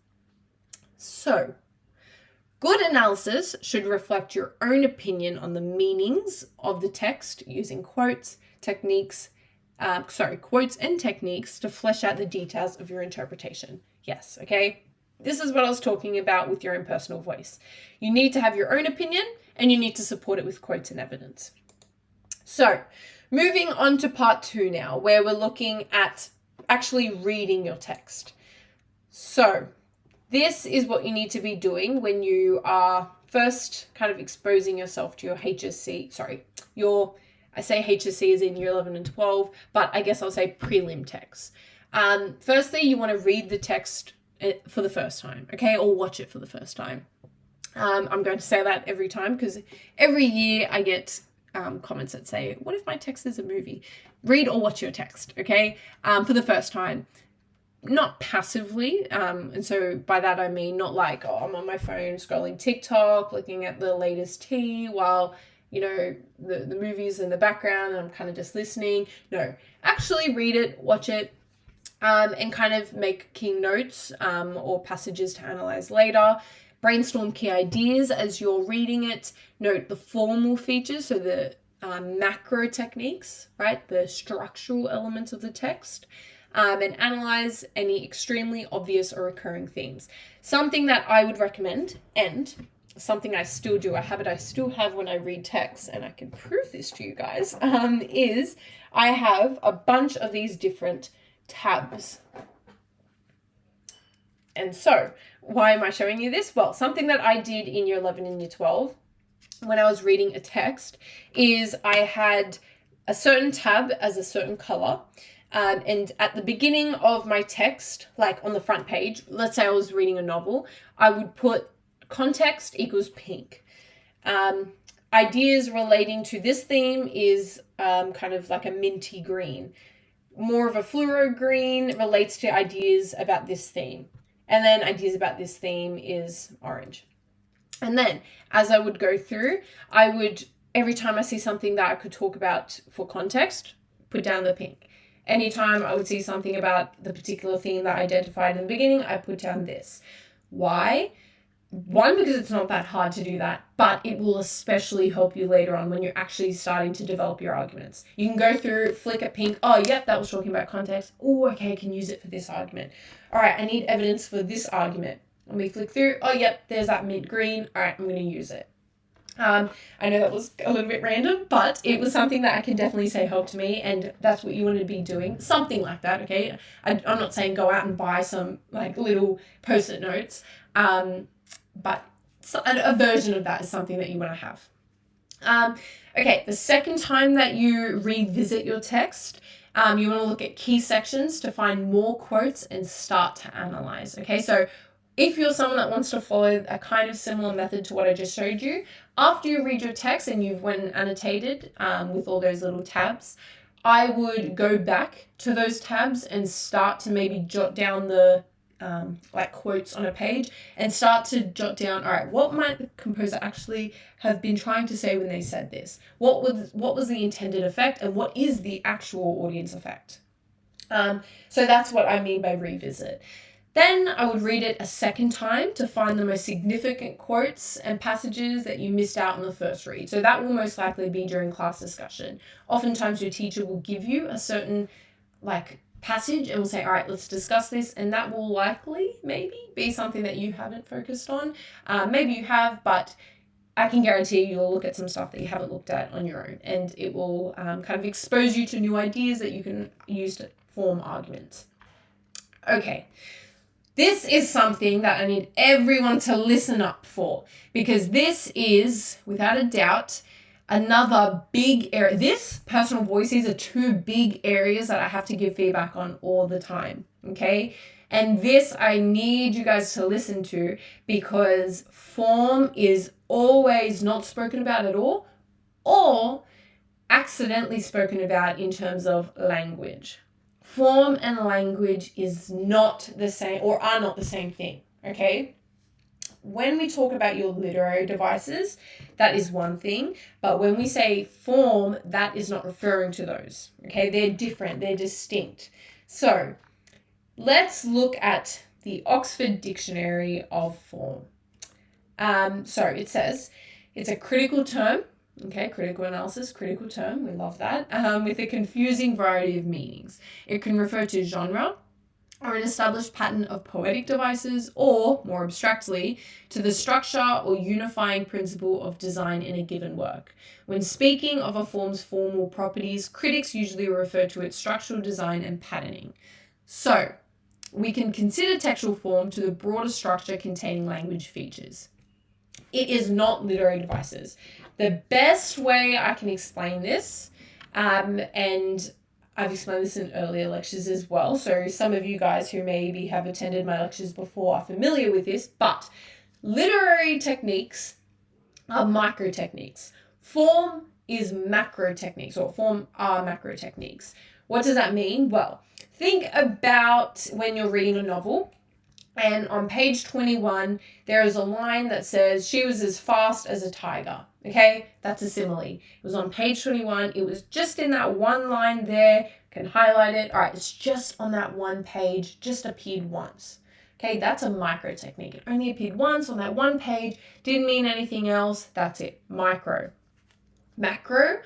So, good analysis should reflect your own opinion on the meanings of the text using quotes and techniques to flesh out the details of your interpretation. Yes, okay? This is what I was talking about with your own personal voice. You need to have your own opinion and you need to support it with quotes and evidence. So, moving on to part 2 now, where we're looking at actually reading your text. So, this is what you need to be doing when you are first kind of exposing yourself to your HSC, I say HSC is in year 11 and 12, but I guess I'll say prelim text. Firstly, you want to read the text for the first time, okay, or watch it for the first time. I'm going to say that every time because every year I get comments that say, what if my text is a movie? Read or watch your text, okay, for the first time. Not passively, and so by that I mean not like, I'm on my phone scrolling TikTok, looking at the latest tea while, the movie's in the background and I'm kind of just listening. No, actually read it, watch it, and kind of make key notes or passages to analyze later. Brainstorm key ideas as you're reading it. Note the formal features, so the macro techniques, right? The structural elements of the text. And analyze any extremely obvious or recurring themes. Something that I would recommend, and something I still do, a habit I still have when I read text, and I can prove this to you guys, is I have a bunch of these different tabs. And so, why am I showing you this? Well, something that I did in year 11 and year 12 when I was reading a text is I had a certain tab as a certain color. And at the beginning of my text, like on the front page, let's say I was reading a novel, I would put context equals pink. Ideas relating to this theme is kind of like a minty green. More of a fluoro green relates to ideas about this theme. And then ideas about this theme is orange. And then as I would go through, I would, every time I see something that I could talk about for context, put down the pink. Anytime I would see something about the particular theme that I identified in the beginning, I put down this. Why? One, because it's not that hard to do that, but it will especially help you later on when you're actually starting to develop your arguments. You can go through, flick at pink. Oh, yep, that was talking about context. Oh, okay, I can use it for this argument. All right, I need evidence for this argument. Let me flick through. Oh, yep, there's that mint green. All right, I'm going to use it. I know that was a little bit random, but it was something that I can definitely say helped me, and that's what you want to be doing. Something like that, okay? I'm not saying go out and buy some like little post-it notes, but a version of that is something that you want to have. Okay, the second time that you revisit your text, you want to look at key sections to find more quotes and start to analyze, okay? So if you're someone that wants to follow a kind of similar method to what I just showed you, after you read your text and you've went and annotated with all those little tabs, I would go back to those tabs and start to maybe jot down the like quotes on a page and start to jot down, all right, what might the composer actually have been trying to say when they said this? What was the intended effect and what is the actual audience effect? So that's what I mean by revisit. Then I would read it a second time to find the most significant quotes and passages that you missed out on the first read. So that will most likely be during class discussion. Oftentimes your teacher will give you a certain like passage and we'll say, all right, let's discuss this. And that will likely maybe be something that you haven't focused on. Maybe you have, but I can guarantee you'll look at some stuff that you haven't looked at on your own, and it will kind of expose you to new ideas that you can use to form arguments. Okay, this is something that I need everyone to listen up for, because this is, without a doubt, another big area. This, personal voice, these are two big areas that I have to give feedback on all the time, okay? And this I need you guys to listen to, because form is always not spoken about at all, or accidentally spoken about in terms of language. Form and language is not the same, or are not the same thing, okay? When we talk about your literary devices, that is one thing, but when we say form, that is not referring to those, okay? They're different, they're distinct. So let's look at the Oxford Dictionary of Form. So it says, it's a critical term, okay, critical analysis, critical term, we love that, with a confusing variety of meanings. It can refer to genre, or an established pattern of poetic devices, or, more abstractly, to the structure or unifying principle of design in a given work. When speaking of a form's formal properties, critics usually refer to its structural design and patterning. So, we can consider textual form to the broader structure containing language features. It is not literary devices. The best way I can explain this, and I've explained this in earlier lectures as well, so some of you guys who maybe have attended my lectures before are familiar with this, but literary techniques are micro techniques. Form is macro techniques, or form are macro techniques. What does that mean? Well, think about when you're reading a novel, and on page 21, there is a line that says, she was as fast as a tiger. Okay, that's a simile. It was on page 21. It was just in that one line there. Can highlight it. All right, it's just on that one page, just appeared once. Okay, that's a micro technique. It only appeared once on that one page, didn't mean anything else. That's it, micro. Macro,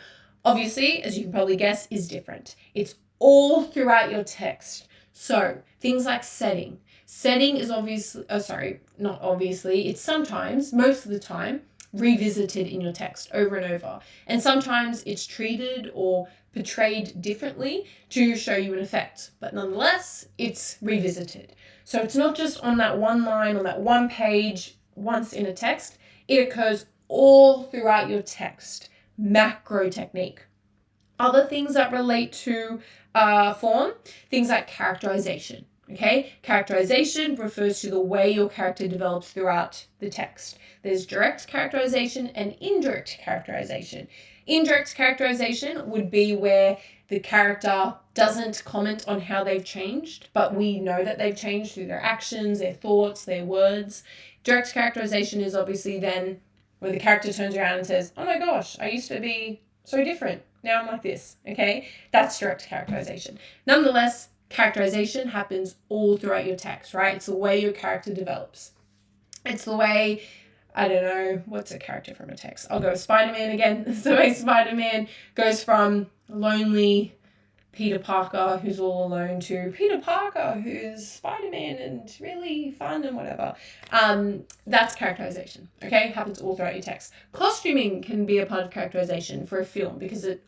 obviously, as you can probably guess, is different. It's all throughout your text. So things like setting. Setting is it's sometimes, most of the time, revisited in your text over and over. And sometimes it's treated or portrayed differently to show you an effect. But nonetheless, it's revisited. So it's not just on that one line, on that one page, once in a text. It occurs all throughout your text. Macro technique. Other things that relate to form, things like characterization. Okay, characterization refers to the way your character develops throughout the text. There's direct characterization and indirect characterization. Indirect characterization would be where the character doesn't comment on how they've changed, but we know that they've changed through their actions, their thoughts, their words. Direct characterization is obviously then where the character turns around and says, oh my gosh, I used to be so different. Now I'm like this. Okay, that's direct characterization. Nonetheless, characterization happens all throughout your text, right? It's the way your character develops. It's the way, I don't know, what's a character from a text? I'll go with Spider-Man again. It's the way Spider-Man goes from lonely Peter Parker who's all alone to Peter Parker who's Spider-Man and really fun and whatever. That's characterization, okay? Happens all throughout your text. Costuming can be a part of characterization for a film because it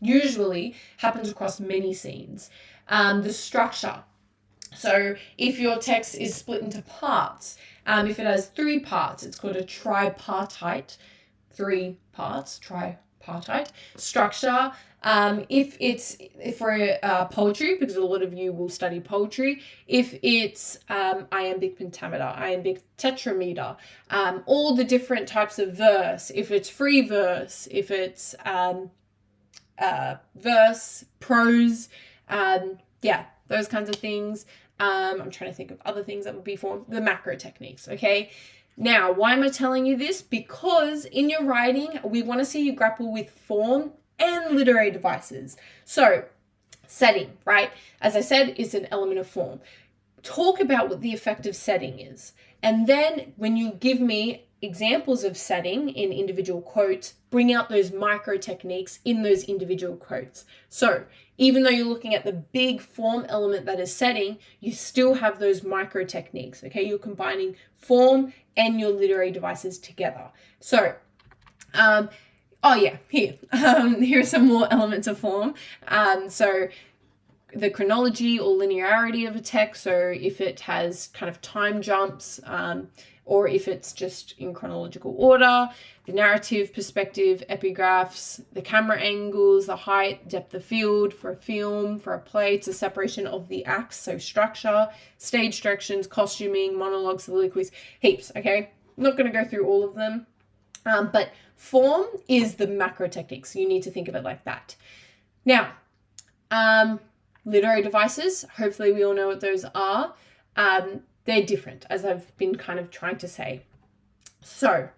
usually happens across many scenes. The structure. So if your text is split into parts, if it has 3 parts, it's called a tripartite. 3 parts, tripartite structure. If for poetry, because a lot of you will study poetry, if it's iambic pentameter, iambic tetrameter, all the different types of verse, if it's free verse, if it's verse, prose, those kinds of things. I'm trying to think of other things that would be for the macro techniques, okay? Now, why am I telling you this? Because in your writing, we want to see you grapple with form and literary devices. So, setting, right? As I said, is an element of form. Talk about what the effective setting is. And then when you give me examples of setting in individual quotes bring out those micro techniques in those individual quotes. So even though you're looking at the big form element that is setting, you still have those micro techniques, okay? You're combining form and your literary devices together. So, here are some more elements of form. So the chronology or linearity of a text, so if it has kind of time jumps, or if it's just in chronological order, the narrative, perspective, epigraphs, the camera angles, the height, depth of field for a film, for a play, it's a separation of the acts, so structure, stage directions, costuming, monologues, soliloquies, heaps, okay? I'm not going to go through all of them, but form is the macro technique, so you need to think of it like that. Now, literary devices, hopefully we all know what those are. They're different, as I've been kind of trying to say. So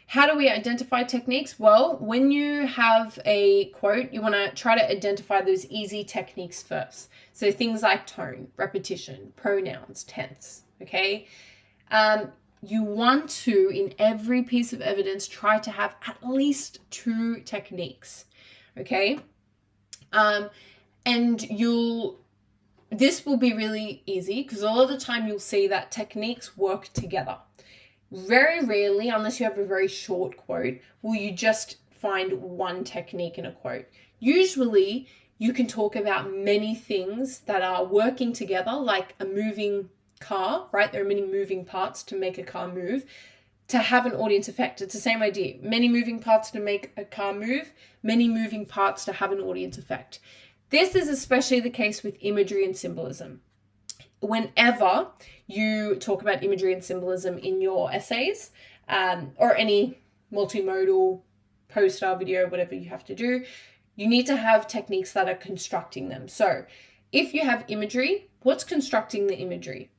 how do we identify techniques? Well, when you have a quote, you want to try to identify those easy techniques first. So things like tone, repetition, pronouns, tense, okay? You want to, in every piece of evidence, try to have at least 2 techniques, okay? And this will be really easy because a lot of the time you'll see that techniques work together. Very rarely, unless you have a very short quote, will you just find one technique in a quote. Usually, you can talk about many things that are working together, like a moving car, right? There are many moving parts to make a car move, to have an audience effect. It's the same idea. Many moving parts to make a car move, many moving parts to have an audience effect. This is especially the case with imagery and symbolism. Whenever you talk about imagery and symbolism in your essays, or any multimodal poster, video, whatever you have to do, you need to have techniques that are constructing them. So if you have imagery, what's constructing the imagery?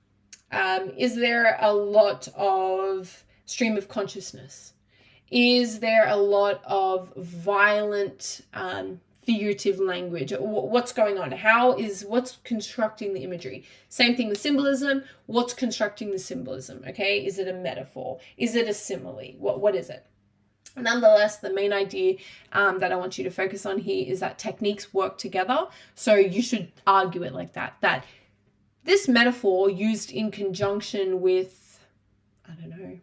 Is there a lot of stream of consciousness? Is there a lot of violent figurative language? What's going on? What's constructing the imagery? Same thing with symbolism. What's constructing the symbolism? Okay, is it a metaphor? Is it a simile? What is it? Nonetheless, the main idea that I want you to focus on here is that techniques work together. So you should argue it like that this metaphor used in conjunction with,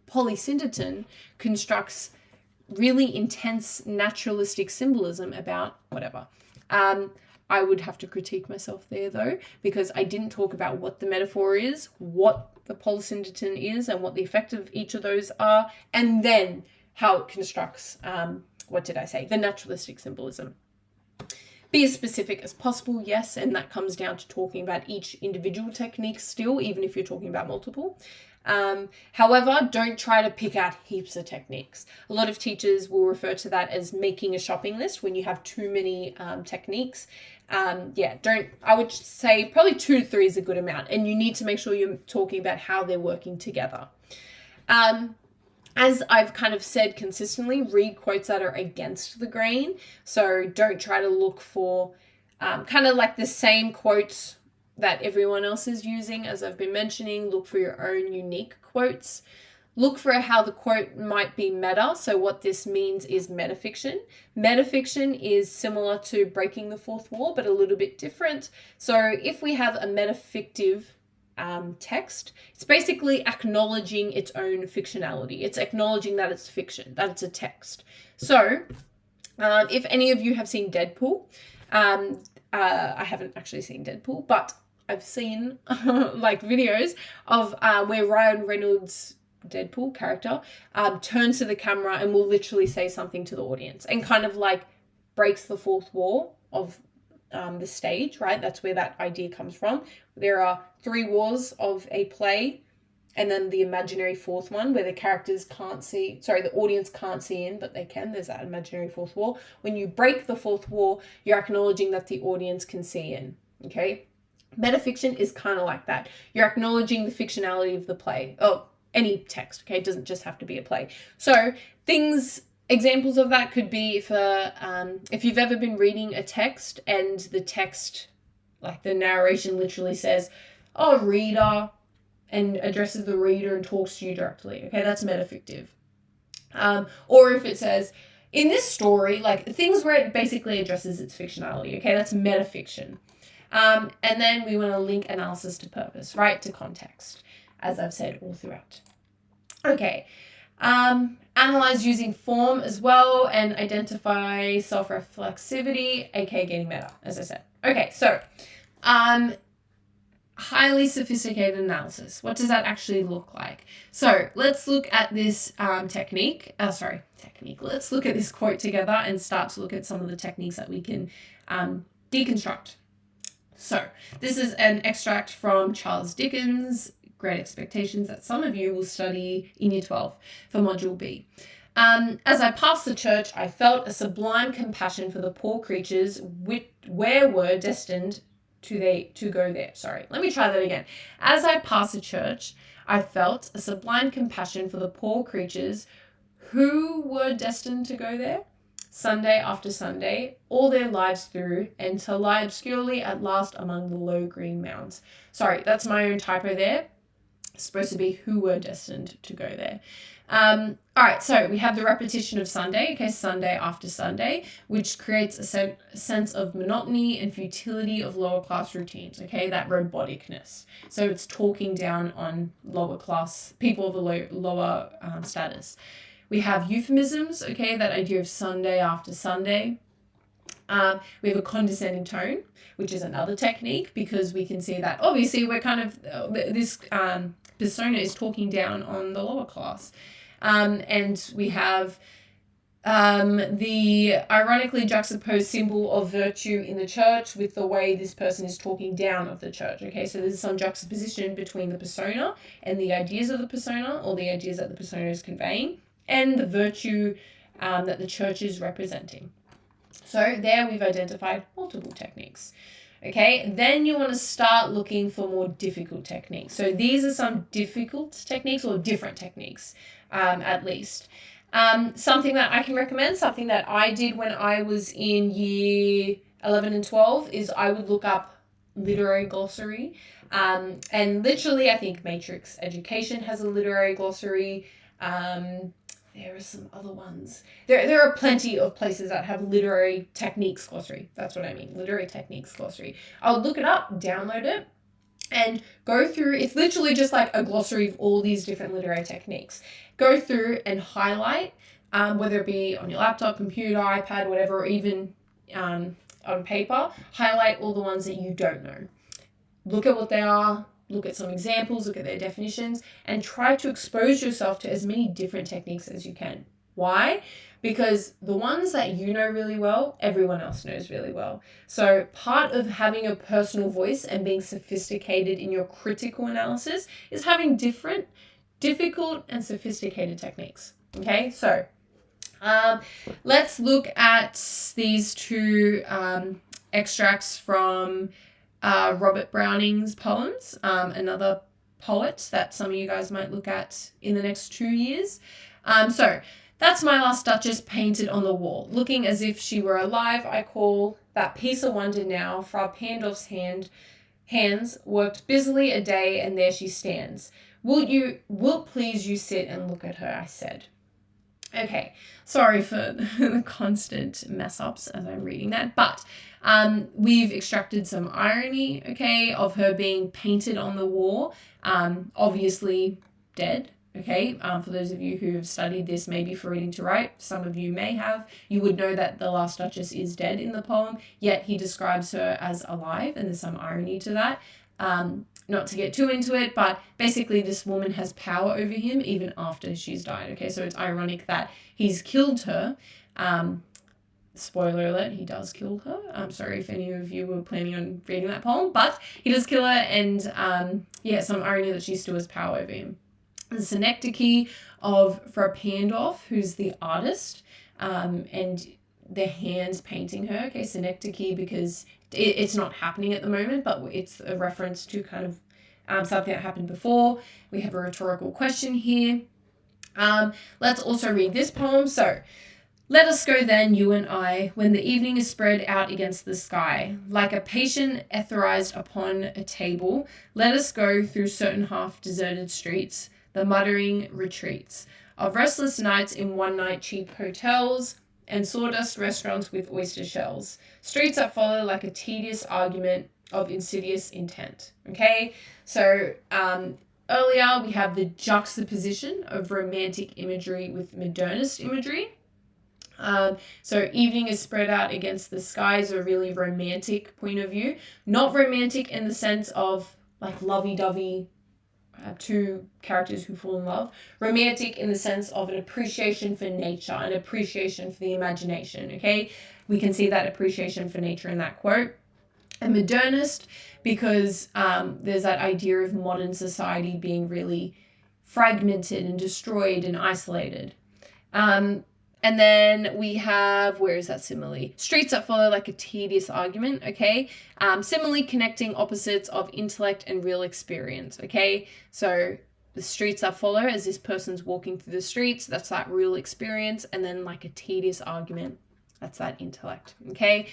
polysyndeton constructs really intense naturalistic symbolism about whatever. I would have to critique myself there though, because I didn't talk about what the metaphor is, what the polysyndeton is, and what the effect of each of those are, and then how it constructs, the naturalistic symbolism. Be as specific as possible, yes, and that comes down to talking about each individual technique still, even if you're talking about multiple. However, don't try to pick out heaps of techniques. A lot of teachers will refer to that as making a shopping list when you have too many techniques. I would say probably 2 to 3 is a good amount, and you need to make sure you're talking about how they're working together. As I've kind of said consistently, read quotes that are against the grain. So don't try to look for kind of like the same quotes that everyone else is using, as I've been mentioning. Look for your own unique quotes. Look for how the quote might be meta. So what this means is metafiction. Metafiction is similar to breaking the fourth wall, but a little bit different. So if we have a metafictive text, it's basically acknowledging its own fictionality. It's acknowledging that it's fiction, that it's a text. So if any of you have seen Deadpool, I haven't actually seen Deadpool, but I've seen like videos of where Ryan Reynolds' Deadpool character turns to the camera and will literally say something to the audience and kind of like breaks the fourth wall of the stage, right? That's where that idea comes from. There are 3 walls of a play, and then the imaginary fourth one where the the audience can't see in, but they can. There's that imaginary fourth wall. When you break the fourth wall, you're acknowledging that the audience can see in, okay? Metafiction is kind of like that. You're acknowledging the fictionality of the play, any text, okay? It doesn't just have to be a play. So examples of that could be if you've ever been reading a text and the text, like the narration literally says, reader, and addresses the reader and talks to you directly. Okay, that's metafictive. Or if it says, in this story, like things where it basically addresses its fictionality, okay? That's metafiction. And then we want to link analysis to purpose, right? To context, as I've said all throughout. Okay. Analyze using form as well and identify self-reflexivity, aka getting better, as I said. Okay, so highly sophisticated analysis. What does that actually look like? So let's look at this technique. Let's look at this quote together and start to look at some of the techniques that we can deconstruct. So this is an extract from Charles Dickens' Great Expectations that some of you will study in Year 12 for Module B. As I passed the church, I felt a sublime compassion for the poor creatures where were destined to go there. Sorry, let me try that again. As I passed the church, I felt a sublime compassion for the poor creatures who were destined to go there, Sunday after Sunday, all their lives through, and to lie obscurely at last among the low green mounds. Sorry, that's my own typo there. It's supposed to be who were destined to go there. All right, so we have the repetition of Sunday, okay, Sunday after Sunday, which creates a sense of monotony and futility of lower class routines, okay, that roboticness. So it's talking down on lower class, people of the lower status. We have euphemisms, okay, that idea of Sunday after Sunday. We have a condescending tone, which is another technique because we can see that obviously we're kind of, this persona is talking down on the lower class. And we have the ironically juxtaposed symbol of virtue in the church with the way this person is talking down of the church. Okay, so there's some juxtaposition between the persona and the ideas of the persona, or the ideas that the persona is conveying, and the virtue that the church is representing. So there we've identified multiple techniques. Okay, then you want to start looking for more difficult techniques. So these are some difficult techniques or different techniques, at least. Something that I can recommend, something that I did when I was in year 11 and 12 is I would look up literary glossary. And literally, I think Matrix Education has a literary glossary. There are some other ones. There are plenty of places that have literary techniques glossary. That's what I mean, literary techniques glossary. I would look it up, download it, and go through. It's literally just like a glossary of all these different literary techniques. Go through and highlight, whether it be on your laptop, computer, iPad, whatever, or even on paper, highlight all the ones that you don't know. Look at what they are. Look at some examples, look at their definitions, and try to expose yourself to as many different techniques as you can. Why? Because the ones that you know really well, everyone else knows really well. So part of having a personal voice and being sophisticated in your critical analysis is having different, difficult, and sophisticated techniques. Okay, so let's look at these two extracts from Robert Browning's poems, another poet that some of you guys might look at in the next 2 years. So that's my last Duchess painted on the wall, looking as if she were alive. I call that piece a wonder now. Frau Pandolf's hands worked busily a day, and there she stands. Wilt please you sit and look at her, I said. Okay, sorry for the constant mess ups as I'm reading that, but we've extracted some irony, okay, of her being painted on the wall, obviously dead, okay. For those of you who have studied this, maybe for reading to write, some of you may have, you would know that the last Duchess is dead in the poem, yet he describes her as alive, and there's some irony to that. Not to get too into it, but basically this woman has power over him even after she's died, okay? So it's ironic that he's killed her. Spoiler alert, he does kill her. I'm sorry if any of you were planning on reading that poem, but he does kill her, and some irony that she still has power over him. The synecdoche of Frau Pandolf, who's the artist, and the hands painting her, okay, synecdoche because it's not happening at the moment, but it's a reference to kind of something that happened before. We have a rhetorical question here. Let's also read this poem. So, let us go then, you and I, when the evening is spread out against the sky. Like a patient etherized upon a table, let us go through certain half-deserted streets. The muttering retreats. of restless nights in one-night cheap hotels and sawdust restaurants with oyster shells. Streets that follow like a tedious argument of insidious intent. Okay, so earlier we have the juxtaposition of romantic imagery with modernist imagery. So evening is spread out against the sky is a really romantic point of view. Not romantic in the sense of like lovey-dovey, two characters who fall in love. Romantic in the sense of an appreciation for nature, an appreciation for the imagination, okay? We can see that appreciation for nature in that quote. And modernist because there's that idea of modern society being really fragmented and destroyed and isolated. And then we have, where is that simile? Streets that follow like a tedious argument, okay? Simile connecting opposites of intellect and real experience, okay? So the streets that follow as this person's walking through the streets, that's that real experience. And then like a tedious argument, that's that intellect, okay?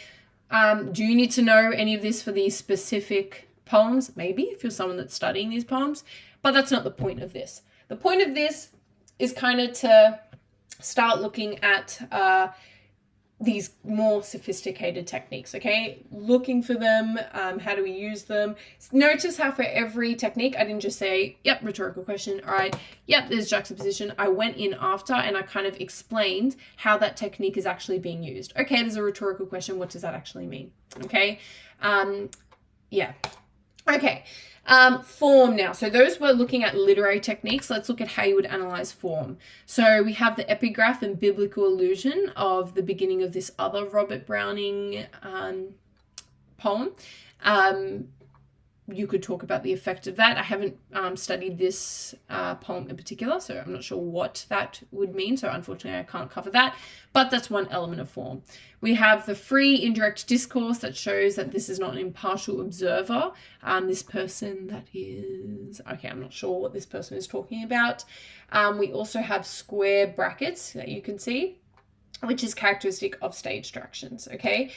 Do you need to know any of this for these specific poems? Maybe, if you're someone that's studying these poems. But that's not the point of this. The point of this is kind of to start looking at these more sophisticated techniques, okay? Looking for them, how do we use them? Notice how for every technique, I didn't just say, yep, rhetorical question, all right, yep, there's juxtaposition. I went in after and I kind of explained how that technique is actually being used. Okay, there's a rhetorical question, what does that actually mean? Okay, yeah, okay. Form now. So those were looking at literary techniques. Let's look at how you would analyze form. So we have the epigraph and biblical allusion of the beginning of this other Robert Browning poem. You could talk about the effect of that. I haven't studied this poem in particular, so I'm not sure what that would mean. So unfortunately, I can't cover that. But that's one element of form. We have the free indirect discourse that shows that this is not an impartial observer. This person that is, okay, I'm not sure what this person is talking about. We also have square brackets that you can see, which is characteristic of stage directions, okay?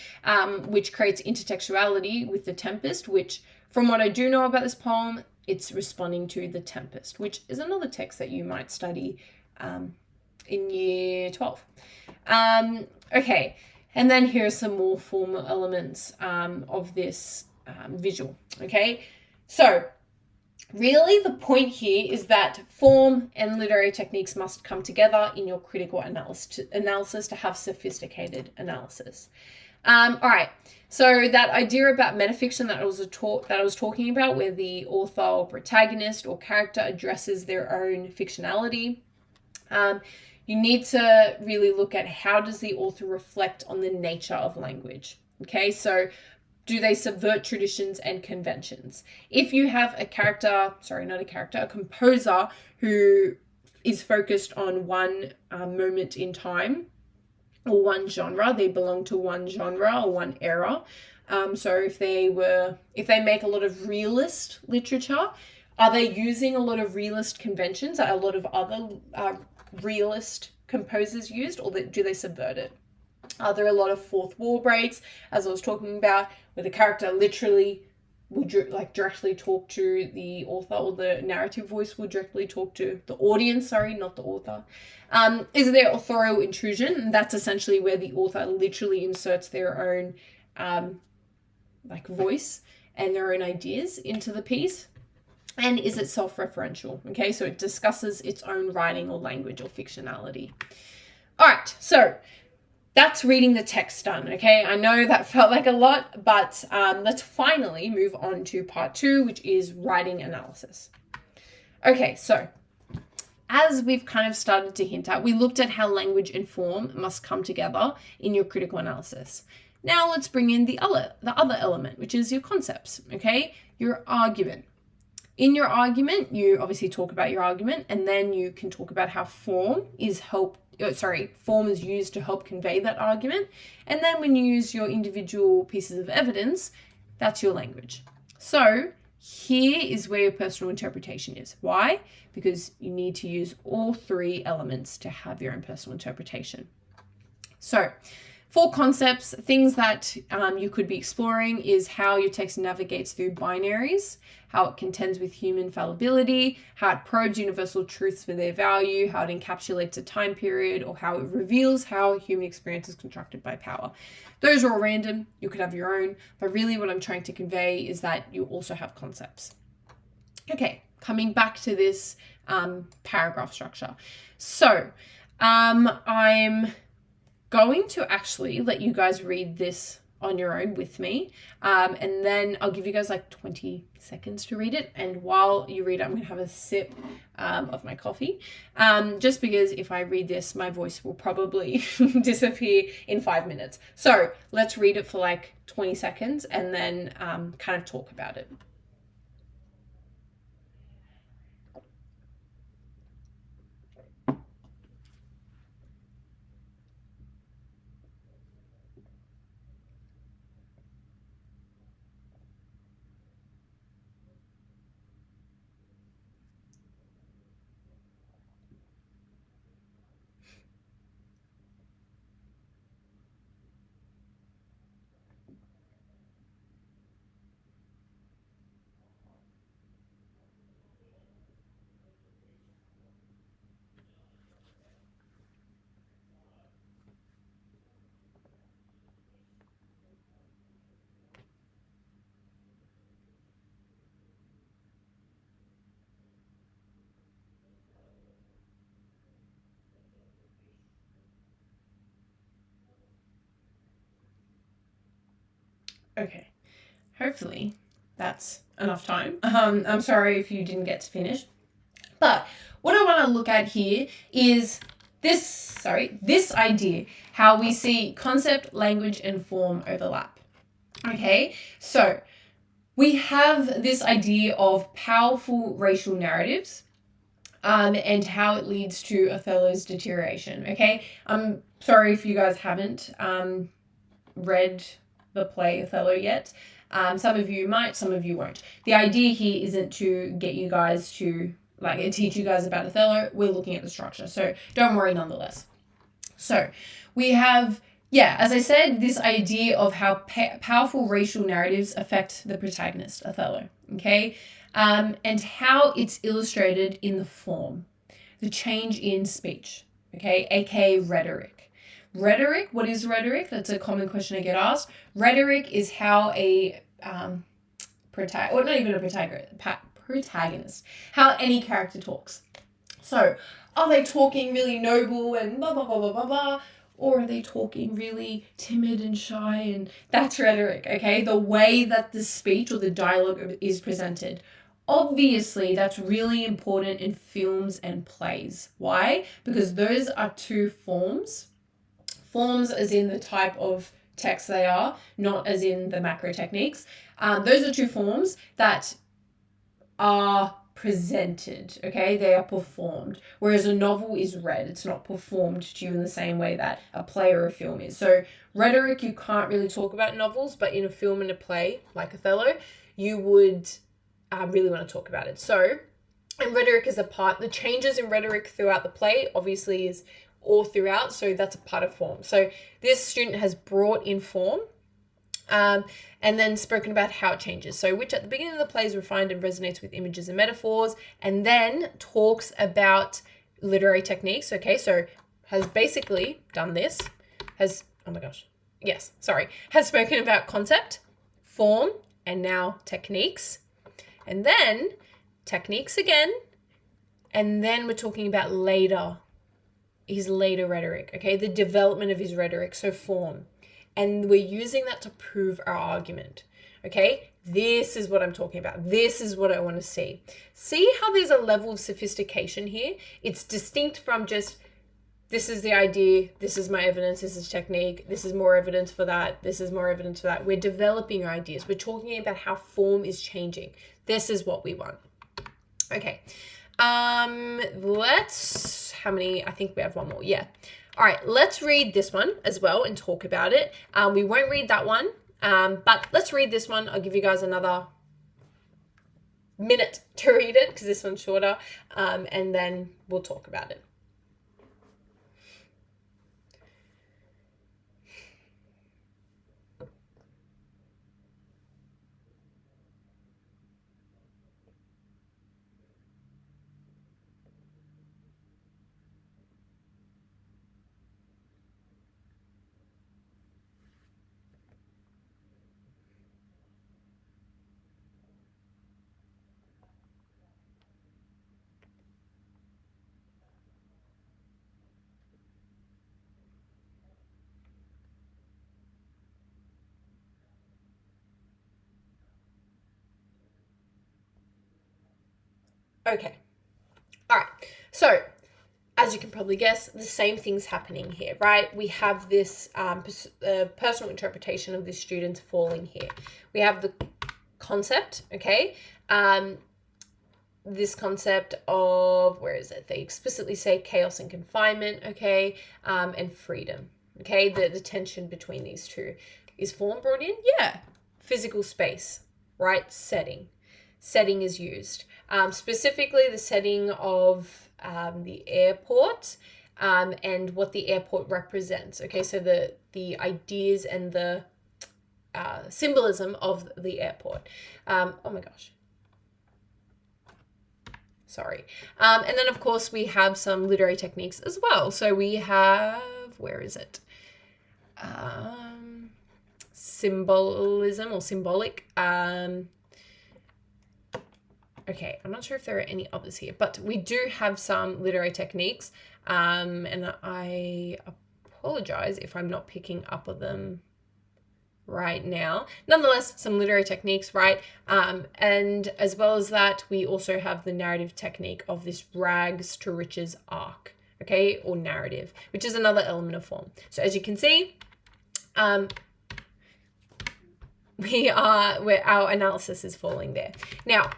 Which creates intertextuality with the tempest, which from what I do know about this poem, it's responding to the tempest, which is another text that you might study in year 12. Okay, and then here are some more formal elements of this visual, okay? So really the point here is that form and literary techniques must come together in your critical analysis to have sophisticated analysis. All right, so that idea about metafiction that I was talking about, where the author or protagonist or character addresses their own fictionality, you need to really look at how does the author reflect on the nature of language. Okay, so do they subvert traditions and conventions? If you have a composer who is focused on one moment in time, or one genre, they belong to one genre or one era. So if they make a lot of realist literature, are they using a lot of realist conventions that a lot of other realist composers used, or do they subvert it? Are there a lot of fourth wall breaks, as I was talking about, where the character literally would directly talk to the author, or the narrative voice would directly talk to the audience, not the author. Is there authorial intrusion? And that's essentially where the author literally inserts their own voice and their own ideas into the piece. And is it self-referential? Okay, so it discusses its own writing or language or fictionality. All right, so that's reading the text done, okay? I know that felt like a lot, but let's finally move on to part 2, which is writing analysis. Okay, so as we've kind of started to hint at, we looked at how language and form must come together in your critical analysis. Now let's bring in the other element, which is your concepts, okay? Your argument. In your argument, you obviously talk about your argument, and then you can talk about how form is used to help convey that argument. And then when you use your individual pieces of evidence, that's your language. So here is where your personal interpretation is. Why? Because you need to use all 3 elements to have your own personal interpretation. So For concepts, things that you could be exploring is how your text navigates through binaries, how it contends with human fallibility, how it probes universal truths for their value, how it encapsulates a time period, or how it reveals how human experience is constructed by power. Those are all random. You could have your own, but really what I'm trying to convey is that you also have concepts. Okay, coming back to this paragraph structure. So I'm going to actually let you guys read this on your own with me, and then I'll give you guys like 20 seconds to read it, and while you read it, I'm going to have a sip of my coffee, just because if I read this, my voice will probably disappear in 5 minutes. So let's read it for like 20 seconds and then kind of talk about it. Okay, hopefully that's enough time. I'm sorry if you didn't get to finish. But what I want to look at here is this idea, how we see concept, language, and form overlap. Okay, so we have this idea of powerful racial narratives and how it leads to Othello's deterioration. Okay, I'm sorry if you guys haven't read the play Othello yet. Some of you might, some of you won't. The idea here isn't to get you guys to teach you guys about Othello. We're looking at the structure, so don't worry nonetheless. So we have, as I said, this idea of how powerful racial narratives affect the protagonist, Othello, okay? And how it's illustrated in the form, the change in speech, okay, aka rhetoric. Rhetoric, what is rhetoric? That's a common question I get asked. Rhetoric is how a protagonist, how any character talks. So, are they talking really noble and blah, blah, blah, blah, blah, blah, or are they talking really timid and shy? And that's rhetoric, okay? The way that the speech or the dialogue is presented. Obviously, that's really important in films and plays. Why? Because those are two forms. Forms as in the type of text they are, not as in the macro techniques. Those are two forms that are presented, okay? They are performed. Whereas a novel is read. It's not performed to you in the same way that a play or a film is. So rhetoric, you can't really talk about novels, but in a film and a play, like Othello, you would really want to talk about it. So, and rhetoric is a part, the changes in rhetoric throughout the play obviously is all throughout, so that's a part of form. So this student has brought in form and then spoken about how it changes. So which at the beginning of the play is refined and resonates with images and metaphors, and then talks about literary techniques. Okay, so has basically done this, has spoken about concept, form, and now techniques, and then techniques again, and then we're talking about his later rhetoric, okay? The development of his rhetoric, so form. And we're using that to prove our argument, okay? This is what I'm talking about. This is what I want to see. See how there's a level of sophistication here? It's distinct from just, this is the idea, this is my evidence, this is technique, this is more evidence for that, this is more evidence for that. We're developing our ideas. We're talking about how form is changing. This is what we want. Okay. I think we have one more. Yeah. All right. Let's read this one as well and talk about it. We won't read that one. But let's read this one. I'll give you guys another minute to read it because this one's shorter. And then we'll talk about it. Okay. All right. So, as you can probably guess, the same thing's happening here, right? We have this personal interpretation of this student falling here. We have the concept, okay? This concept of, where is it? They explicitly say chaos and confinement, okay? And freedom, okay? The tension between these two. Is form brought in? Yeah. Physical space, right? Setting. Setting is used. Specifically the setting of the airport and what the airport represents. Okay, so the ideas and the symbolism of the airport. Oh my gosh. Sorry. And then, of course, we have some literary techniques as well. So we have, where is it? Symbolism or symbolic. Okay, I'm not sure if there are any others here, but we do have some literary techniques. And I apologize if I'm not picking up on them right now. Nonetheless, some literary techniques, right? And as well as that, we also have the narrative technique of this rags to riches arc, okay, or narrative, which is another element of form. So as you can see, our analysis is falling there. Now,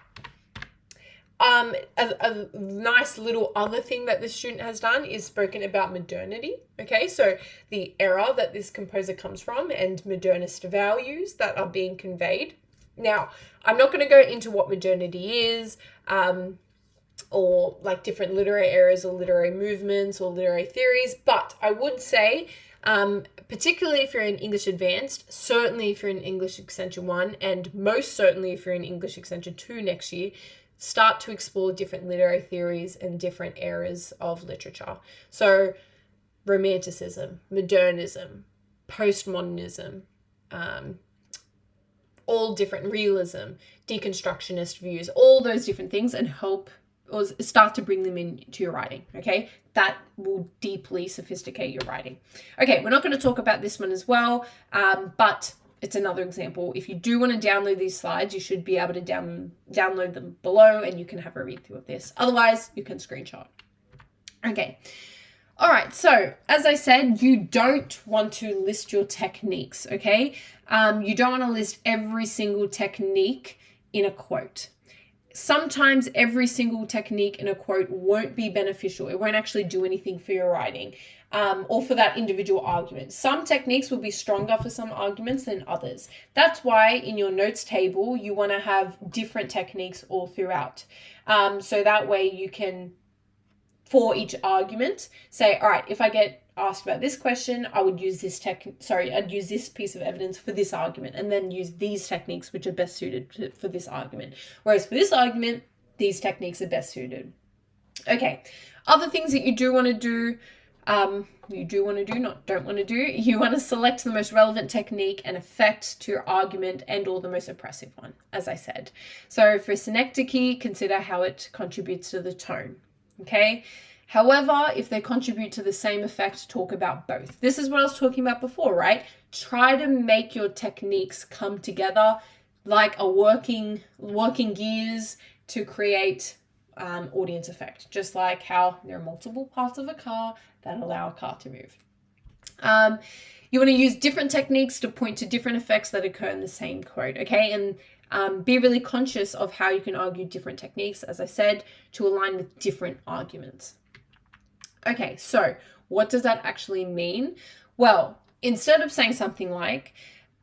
a nice little other thing that this student has done is spoken about modernity. Okay, so the era that this composer comes from and modernist values that are being conveyed. Now, I'm not going to go into what modernity is, or like different literary eras or literary movements or literary theories, but I would say, particularly if you're in English Advanced, certainly if you're in English Extension 1, and most certainly if you're in English Extension 2 next year, start to explore different literary theories and different eras of literature. So Romanticism, Modernism, Postmodernism, all different, realism, deconstructionist views, all those different things, and help or start to bring them into your writing, okay? That will deeply sophisticate your writing. Okay, we're not going to talk about this one as well, but it's another example. If you do want to download these slides, you should be able to download them below and you can have a read through of this. Otherwise, you can screenshot. Okay. All right. So as I said, you don't want to list your techniques, okay? You don't want to list every single technique in a quote. Sometimes every single technique in a quote won't be beneficial. It won't actually do anything for your writing. Or for that individual argument. Some techniques will be stronger for some arguments than others. That's why in your notes table, you want to have different techniques all throughout. So that way you can, for each argument, say, all right, if I get asked about this question, I would use I'd use this piece of evidence for this argument, and then use these techniques which are best suited for this argument. Whereas for this argument, these techniques are best suited. Okay, other things that you do want to do, you want to select the most relevant technique and effect to your argument and or the most oppressive one, as I said. So for synecdoche, consider how it contributes to the tone, okay? However, if they contribute to the same effect, talk about both. This is what I was talking about before, right? Try to make your techniques come together like a working gears to create audience effect, just like how there are multiple parts of a car that allow a car to move. You want to use different techniques to point to different effects that occur in the same quote, okay? And be really conscious of how you can argue different techniques, as I said, to align with different arguments. Okay, so what does that actually mean? Well, instead of saying something like,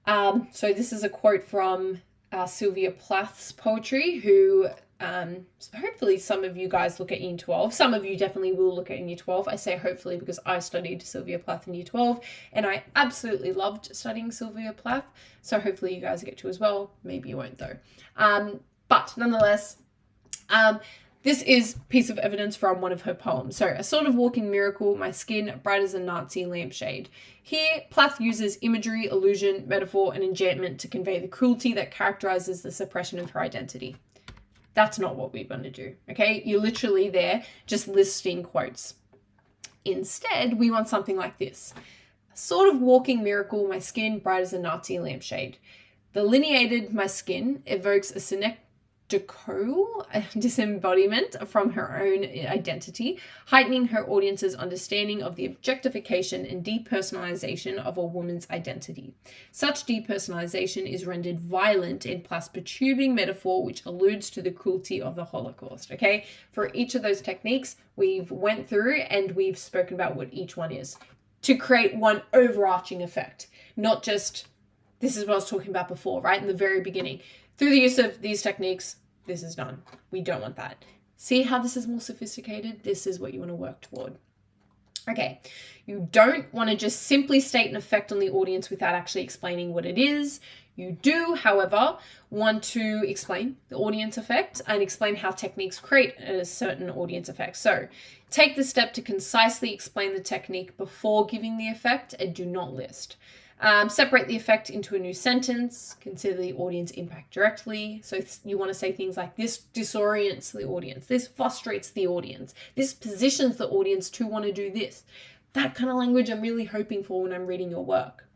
so this is a quote from Sylvia Plath's poetry, who hopefully some of you guys look at Year 12. Some of you definitely will look at in Year 12. I say hopefully because I studied Sylvia Plath in Year 12 and I absolutely loved studying Sylvia Plath. So hopefully you guys get to as well. Maybe you won't though. But nonetheless, this is piece of evidence from one of her poems. So, a sort of walking miracle, my skin bright as a Nazi lampshade. Here, Plath uses imagery, illusion, metaphor, and enchantment to convey the cruelty that characterizes the suppression of her identity. That's not what we're going to do, okay? You're literally there just listing quotes. Instead, we want something like this. A sort of walking miracle, my skin bright as a Nazi lampshade. The lineated my skin evokes a disembodiment from her own identity, heightening her audience's understanding of the objectification and depersonalization of a woman's identity. Such depersonalization is rendered violent in plas-perturbing metaphor, which alludes to the cruelty of the Holocaust. Okay, for each of those techniques, we've went through and we've spoken about what each one is to create one overarching effect, not just, this is what I was talking about before, right? In the very beginning. Through the use of these techniques, this is done. We don't want that. See how this is more sophisticated? This is what you want to work toward. Okay, you don't want to just simply state an effect on the audience without actually explaining what it is. You do, however, want to explain the audience effect and explain how techniques create a certain audience effect. So take the step to concisely explain the technique before giving the effect and do not list. Separate the effect into a new sentence. Consider the audience impact directly. So you want to say things like, this disorients the audience. This frustrates the audience. This positions the audience to want to do this. That kind of language I'm really hoping for when I'm reading your work.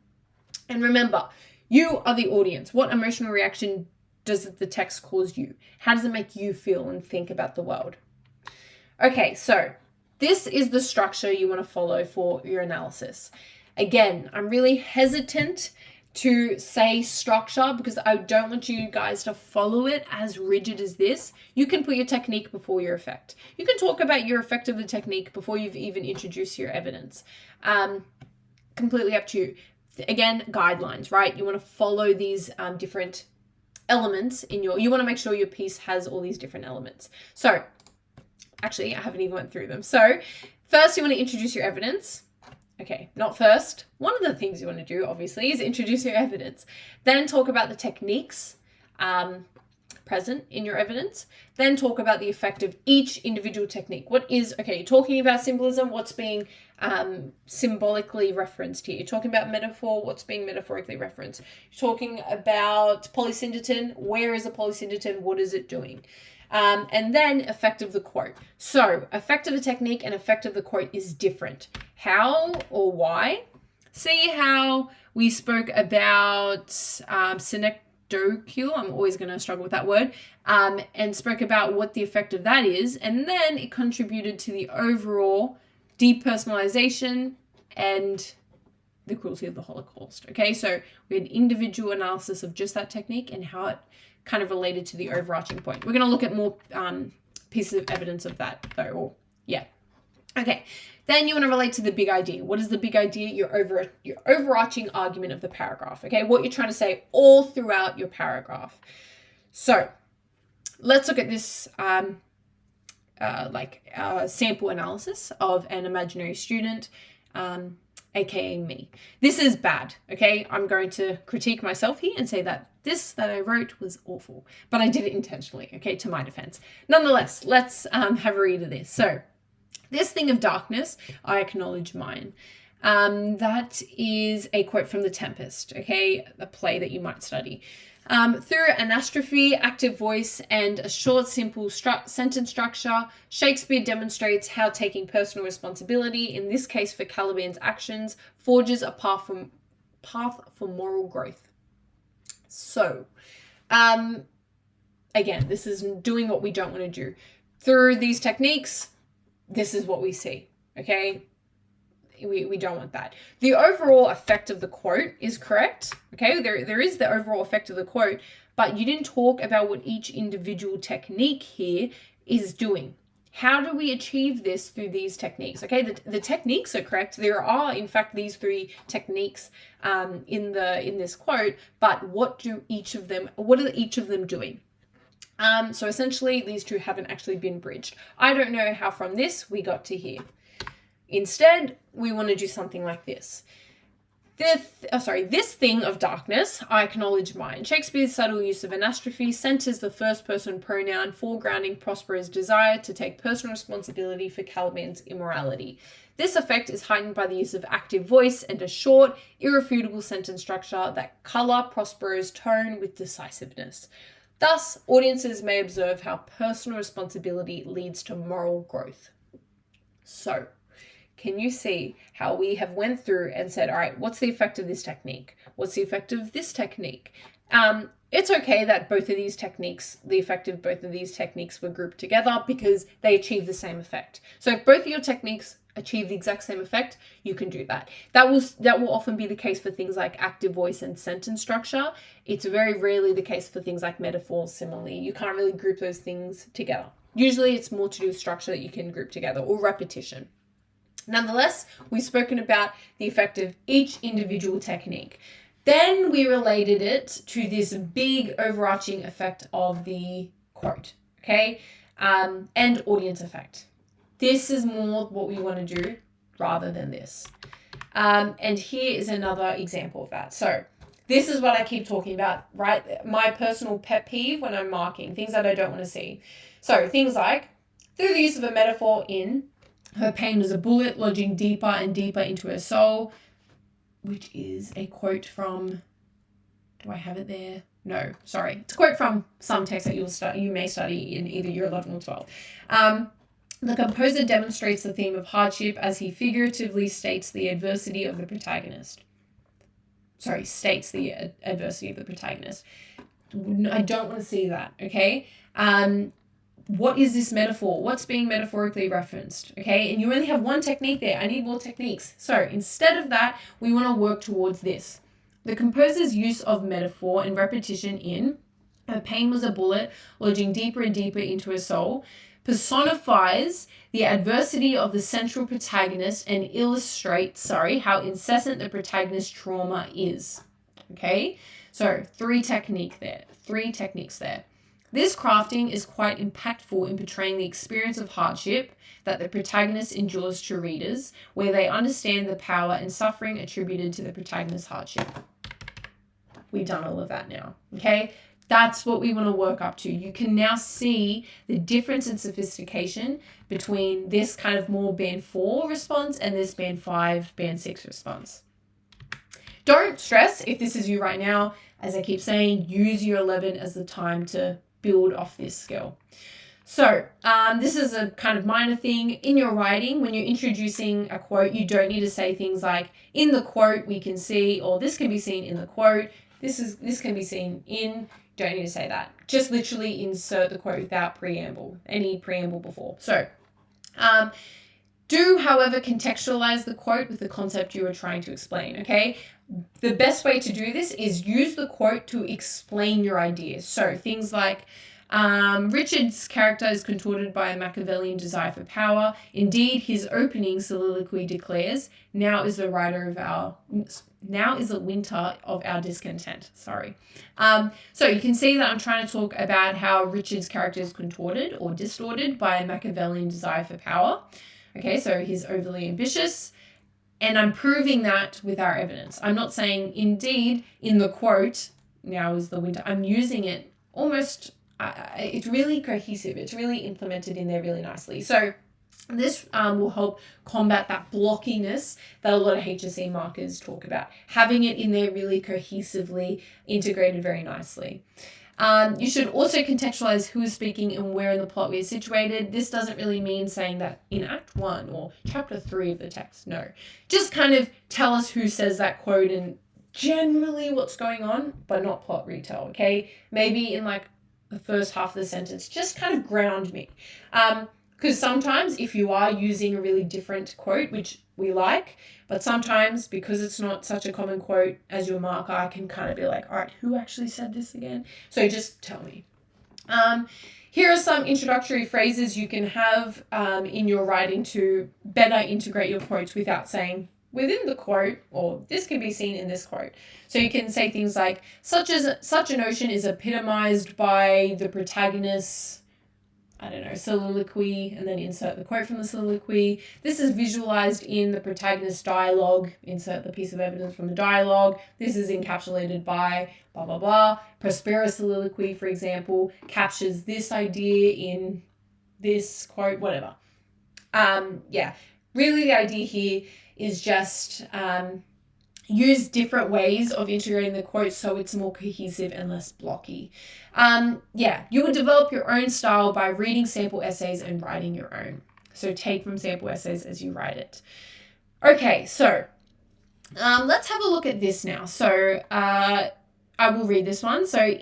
And remember, you are the audience. What emotional reaction does the text cause you? How does it make you feel and think about the world? Okay, so this is the structure you want to follow for your analysis. Again, I'm really hesitant to say structure because I don't want you guys to follow it as rigid as this. You can put your technique before your effect. You can talk about your effect of the technique before you've even introduced your evidence. Completely up to you. Again, guidelines, right? You want to follow these different elements in you want to make sure your piece has all these different elements. So actually, I haven't even went through them. So first you want to introduce your evidence. Okay, not first. One of the things you want to do, obviously, is introduce your evidence. Then talk about the techniques present in your evidence. Then talk about the effect of each individual technique. You're talking about symbolism, what's being symbolically referenced here. You're talking about metaphor, what's being metaphorically referenced. You're talking about polysyndeton, where is a polysyndeton, what is it doing? And then effect of the quote. So effect of the technique and effect of the quote is different. How or why? See how we spoke about synecdochial, I'm always going to struggle with that word, and spoke about what the effect of that is. And then it contributed to the overall depersonalization and the cruelty of the Holocaust. Okay, so we had individual analysis of just that technique and how it kind of related to the overarching point. We're going to look at more pieces of evidence of that though. Okay, then you want to relate to the big idea. What is the big idea? Your overarching argument of the paragraph. Okay, what you're trying to say all throughout your paragraph. So let's look at this sample analysis of an imaginary student, aka me. This is bad, okay? I'm going to critique myself here and say that this that I wrote was awful, but I did it intentionally, okay, to my defense. Nonetheless, let's have a read of this. So, this thing of darkness, I acknowledge mine. That is a quote from The Tempest, okay, a play that you might study. Through anastrophe, active voice, and a short, simple sentence structure, Shakespeare demonstrates how taking personal responsibility, in this case for Caliban's actions, forges a path for moral growth. So, again, this is doing what we don't want to do. Through these techniques, this is what we see, okay? We don't want that. The overall effect of the quote is correct, okay? There is the overall effect of the quote, but you didn't talk about what each individual technique here is doing. How do we achieve this through these techniques? Okay, the techniques are correct. There are, in fact, these three techniques in this quote, but what are each of them doing? So essentially, these two haven't actually been bridged. I don't know how from this we got to here. Instead, we want to do something like this. This thing of darkness, I acknowledge mine. Shakespeare's subtle use of anastrophe centers the first person pronoun, foregrounding Prospero's desire to take personal responsibility for Caliban's immorality. This effect is heightened by the use of active voice and a short, irrefutable sentence structure that color Prospero's tone with decisiveness. Thus, audiences may observe how personal responsibility leads to moral growth. So, can you see how we have went through and said, all right, what's the effect of this technique? What's the effect of this technique? it's okay that both of these techniques, the effect of both of these techniques were grouped together because they achieve the same effect. So if both of your techniques achieve the exact same effect, you can do that. That will often be the case for things like active voice and sentence structure. It's very rarely the case for things like metaphors. Similarly, you can't really group those things together. Usually it's more to do with structure that you can group together, or repetition. Nonetheless, we've spoken about the effect of each individual technique. Then we related it to this big overarching effect of the quote, okay? And audience effect. This is more what we want to do rather than this. And here is another example of that. So this is what I keep talking about, right? My personal pet peeve when I'm marking, things that I don't want to see. So things like, through the use of a metaphor in, her pain was a bullet lodging deeper and deeper into her soul, which is a quote from, do I have it there? No, sorry. It's a quote from some text that you may study in either year 11 or 12. The composer demonstrates the theme of hardship as he figuratively states the adversity of the protagonist. States the adversity of the protagonist. I don't want to see that, okay? What is this metaphor? What's being metaphorically referenced? Okay, and you only have one technique there. I need more techniques. So instead of that, we want to work towards this. The composer's use of metaphor and repetition in her pain was a bullet lodging deeper and deeper into her soul personifies the adversity of the central protagonist and illustrates, how incessant the protagonist's trauma is. Okay, so three techniques there. This crafting is quite impactful in portraying the experience of hardship that the protagonist endures to readers, where they understand the power and suffering attributed to the protagonist's hardship. We've done all of that now, okay? That's what we want to work up to. You can now see the difference in sophistication between this kind of more band 4 response and this band 5, band 6 response. Don't stress if this is you right now. As I keep saying, use year 11 as the time to build off this skill. So this is a kind of minor thing. In your writing, when you're introducing a quote, you don't need to say things like, in the quote we can see, or this can be seen in the quote, this can be seen in, don't need to say that. Just literally insert the quote without any preamble before. So do, however, contextualize the quote with the concept you are trying to explain, okay? The best way to do this is use the quote to explain your ideas. So things like, Richard's character is contorted by a Machiavellian desire for power. Indeed, his opening soliloquy declares, now is the winter of our discontent. So you can see that I'm trying to talk about how Richard's character is contorted or distorted by a Machiavellian desire for power. Okay, so he's overly ambitious. And I'm proving that with our evidence. I'm not saying, indeed, in the quote, now is the winter. I'm using it almost, it's really cohesive. It's really implemented in there really nicely. So this will help combat that blockiness that a lot of HSC markers talk about. Having it in there really cohesively integrated very nicely. You should also contextualize who is speaking and where in the plot we are situated. This doesn't really mean saying that in Act 1 or Chapter 3 of the text. No. Just kind of tell us who says that quote and generally what's going on, but not plot retell, okay? Maybe in like the first half of the sentence, just kind of ground me. Because sometimes if you are using a really different quote, which we like, but sometimes because it's not such a common quote as your marker, I can kind of be like, all right, who actually said this again? So just tell me. Here are some introductory phrases you can have in your writing to better integrate your quotes without saying within the quote, or this can be seen in this quote. So you can say things like, such a notion is epitomized by the protagonist's, soliloquy, and then insert the quote from the soliloquy. This is visualized in the protagonist's dialogue. Insert the piece of evidence from the dialogue. This is encapsulated by blah, blah, blah. Prospera's soliloquy, for example, captures this idea in this quote, whatever. Really the idea here is just use different ways of integrating the quotes so it's more cohesive and less blocky. You will develop your own style by reading sample essays and writing your own. So take from sample essays as you write it. Okay, so let's have a look at this now. So I will read this one. So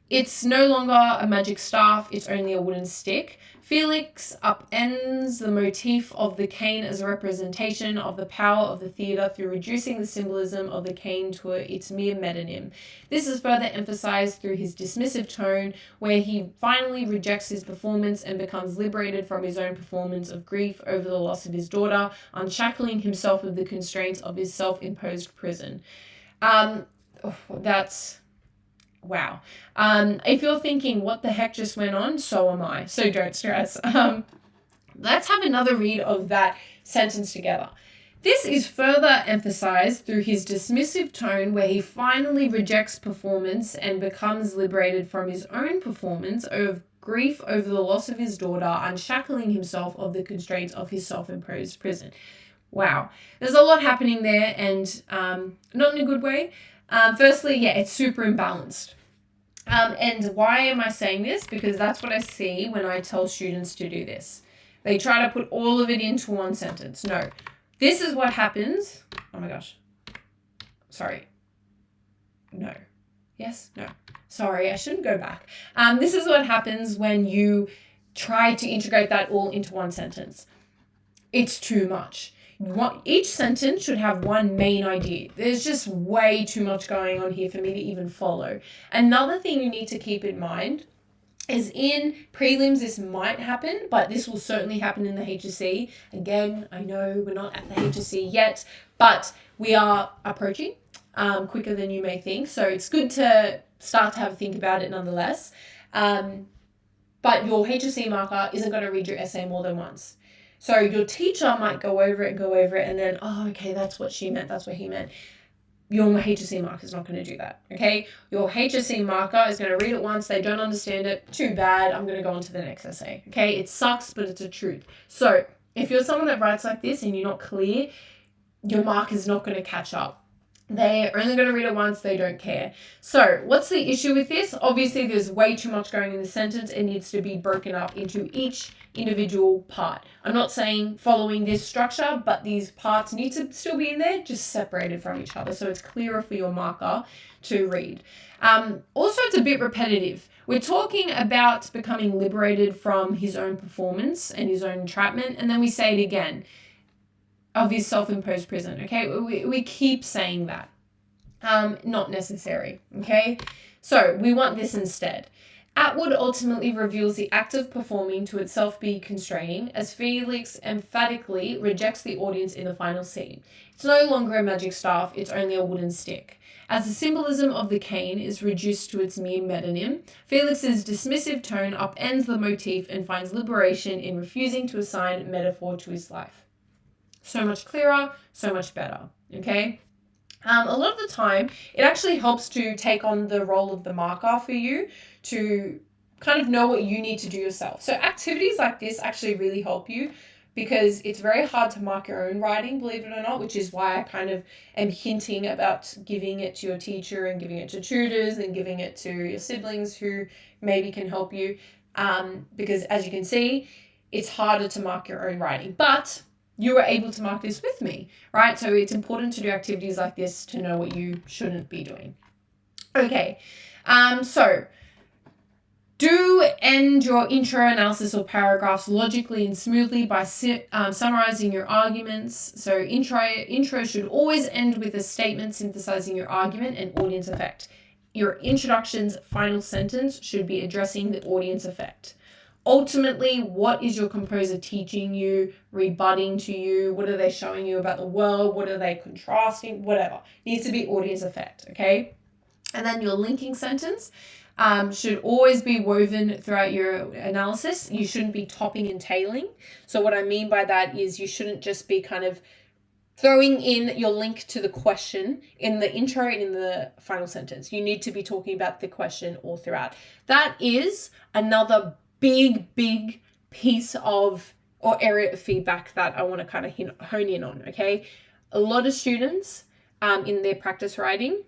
it's no longer a magic staff, it's only a wooden stick. Felix upends the motif of the cane as a representation of the power of the theatre through reducing the symbolism of the cane to its mere metonym. This is further emphasized through his dismissive tone, where he finally rejects his performance and becomes liberated from his own performance of grief over the loss of his daughter, unshackling himself of the constraints of his self-imposed prison. That's... wow. If you're thinking, what the heck just went on? So am I. So don't stress. Let's have another read of that sentence together. This is further emphasized through his dismissive tone, where he finally rejects performance and becomes liberated from his own performance of grief over the loss of his daughter, unshackling himself of the constraints of his self-imposed prison. Wow. There's a lot happening there, and not in a good way. Firstly, yeah, it's super imbalanced. And why am I saying this? Because that's what I see when I tell students to do this. They try to put all of it into one sentence. No, this is what happens. Oh my gosh. Sorry. No. Yes? No. Sorry, I shouldn't go back. This is what happens when you try to integrate that all into one sentence. It's too much. Each sentence should have one main idea. There's just way too much going on here for me to even follow. Another thing you need to keep in mind is in prelims, this might happen, but this will certainly happen in the HSC. Again, I know we're not at the HSC yet, but we are approaching quicker than you may think. So it's good to start to have a think about it nonetheless. But your HSC marker isn't going to read your essay more than once. So your teacher might go over it, and then, oh, okay, that's what she meant, that's what he meant. Your HSC marker is not going to do that, okay? Your HSC marker is going to read it once, they don't understand it, too bad, I'm going to go on to the next essay, okay? It sucks, but it's the truth. So if you're someone that writes like this and you're not clear, your marker is not going to catch up. They're only going to read it once, they don't care. So what's the issue with this? Obviously, there's way too much going in the sentence. It needs to be broken up into each individual part. I'm not saying following this structure, but these parts need to still be in there, just separated from each other, so it's clearer for your marker to read. Also, it's a bit repetitive. We're talking about becoming liberated from his own performance and his own entrapment, and then we say it again, of his self-imposed prison, okay? We keep saying that. Not necessary, okay? So we want this instead. Atwood ultimately reveals the act of performing to itself be constraining, as Felix emphatically rejects the audience in the final scene. It's no longer a magic staff, it's only a wooden stick. As the symbolism of the cane is reduced to its mere metonym, Felix's dismissive tone upends the motif and finds liberation in refusing to assign metaphor to his life. So much clearer, so much better, okay? A lot of the time, it actually helps to take on the role of the marker for you to kind of know what you need to do yourself. So activities like this actually really help you, because it's very hard to mark your own writing, believe it or not, which is why I kind of am hinting about giving it to your teacher and giving it to tutors and giving it to your siblings who maybe can help you, because as you can see, it's harder to mark your own writing. But you were able to mark this with me, right? So it's important to do activities like this to know what you shouldn't be doing. Okay, so do end your intro, analysis, or paragraphs logically and smoothly by summarizing your arguments. So intro should always end with a statement synthesizing your argument and audience effect. Your introduction's final sentence should be addressing the audience effect. Ultimately, what is your composer teaching you, rebutting to you? What are they showing you about the world? What are they contrasting? Whatever. It needs to be audience effect, okay? And then your linking sentence should always be woven throughout your analysis. You shouldn't be topping and tailing. So what I mean by that is you shouldn't just be kind of throwing in your link to the question in the intro and in the final sentence. You need to be talking about the question all throughout. That is another big piece of or area of feedback that I want to kind of hone in on, okay? A lot of students in their practice writing,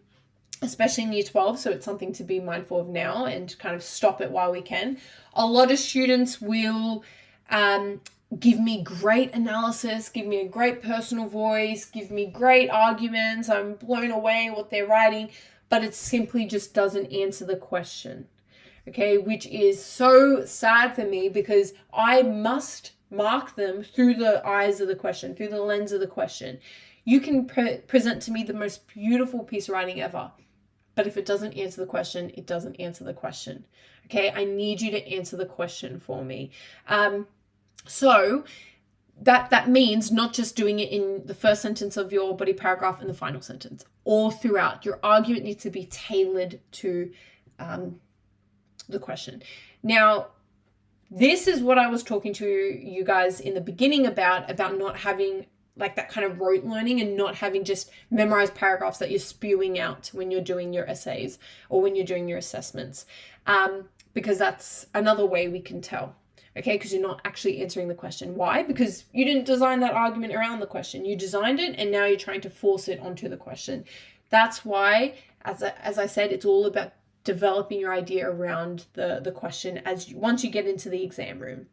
especially in year 12, so it's something to be mindful of now and kind of stop it while we can. A lot of students will give me great analysis, give me a great personal voice, give me great arguments, I'm blown away what they're writing, but it simply just doesn't answer the question. Okay, which is so sad for me because I must mark them through the eyes of the question, through the lens of the question. You can present to me the most beautiful piece of writing ever, but if it doesn't answer the question, it doesn't answer the question. Okay, I need you to answer the question for me. So that means not just doing it in the first sentence of your body paragraph and the final sentence. All throughout, your argument needs to be tailored to the question. Now, this is what I was talking to you guys in the beginning about not having like that kind of rote learning and not having just memorized paragraphs that you're spewing out when you're doing your essays or when you're doing your assessments, because that's another way we can tell. Okay, because you're not actually answering the question. Why? Because you didn't design that argument around the question. You designed it and now you're trying to force it onto the question. That's why, as I said, it's all about developing your idea around the question once you get into the exam room.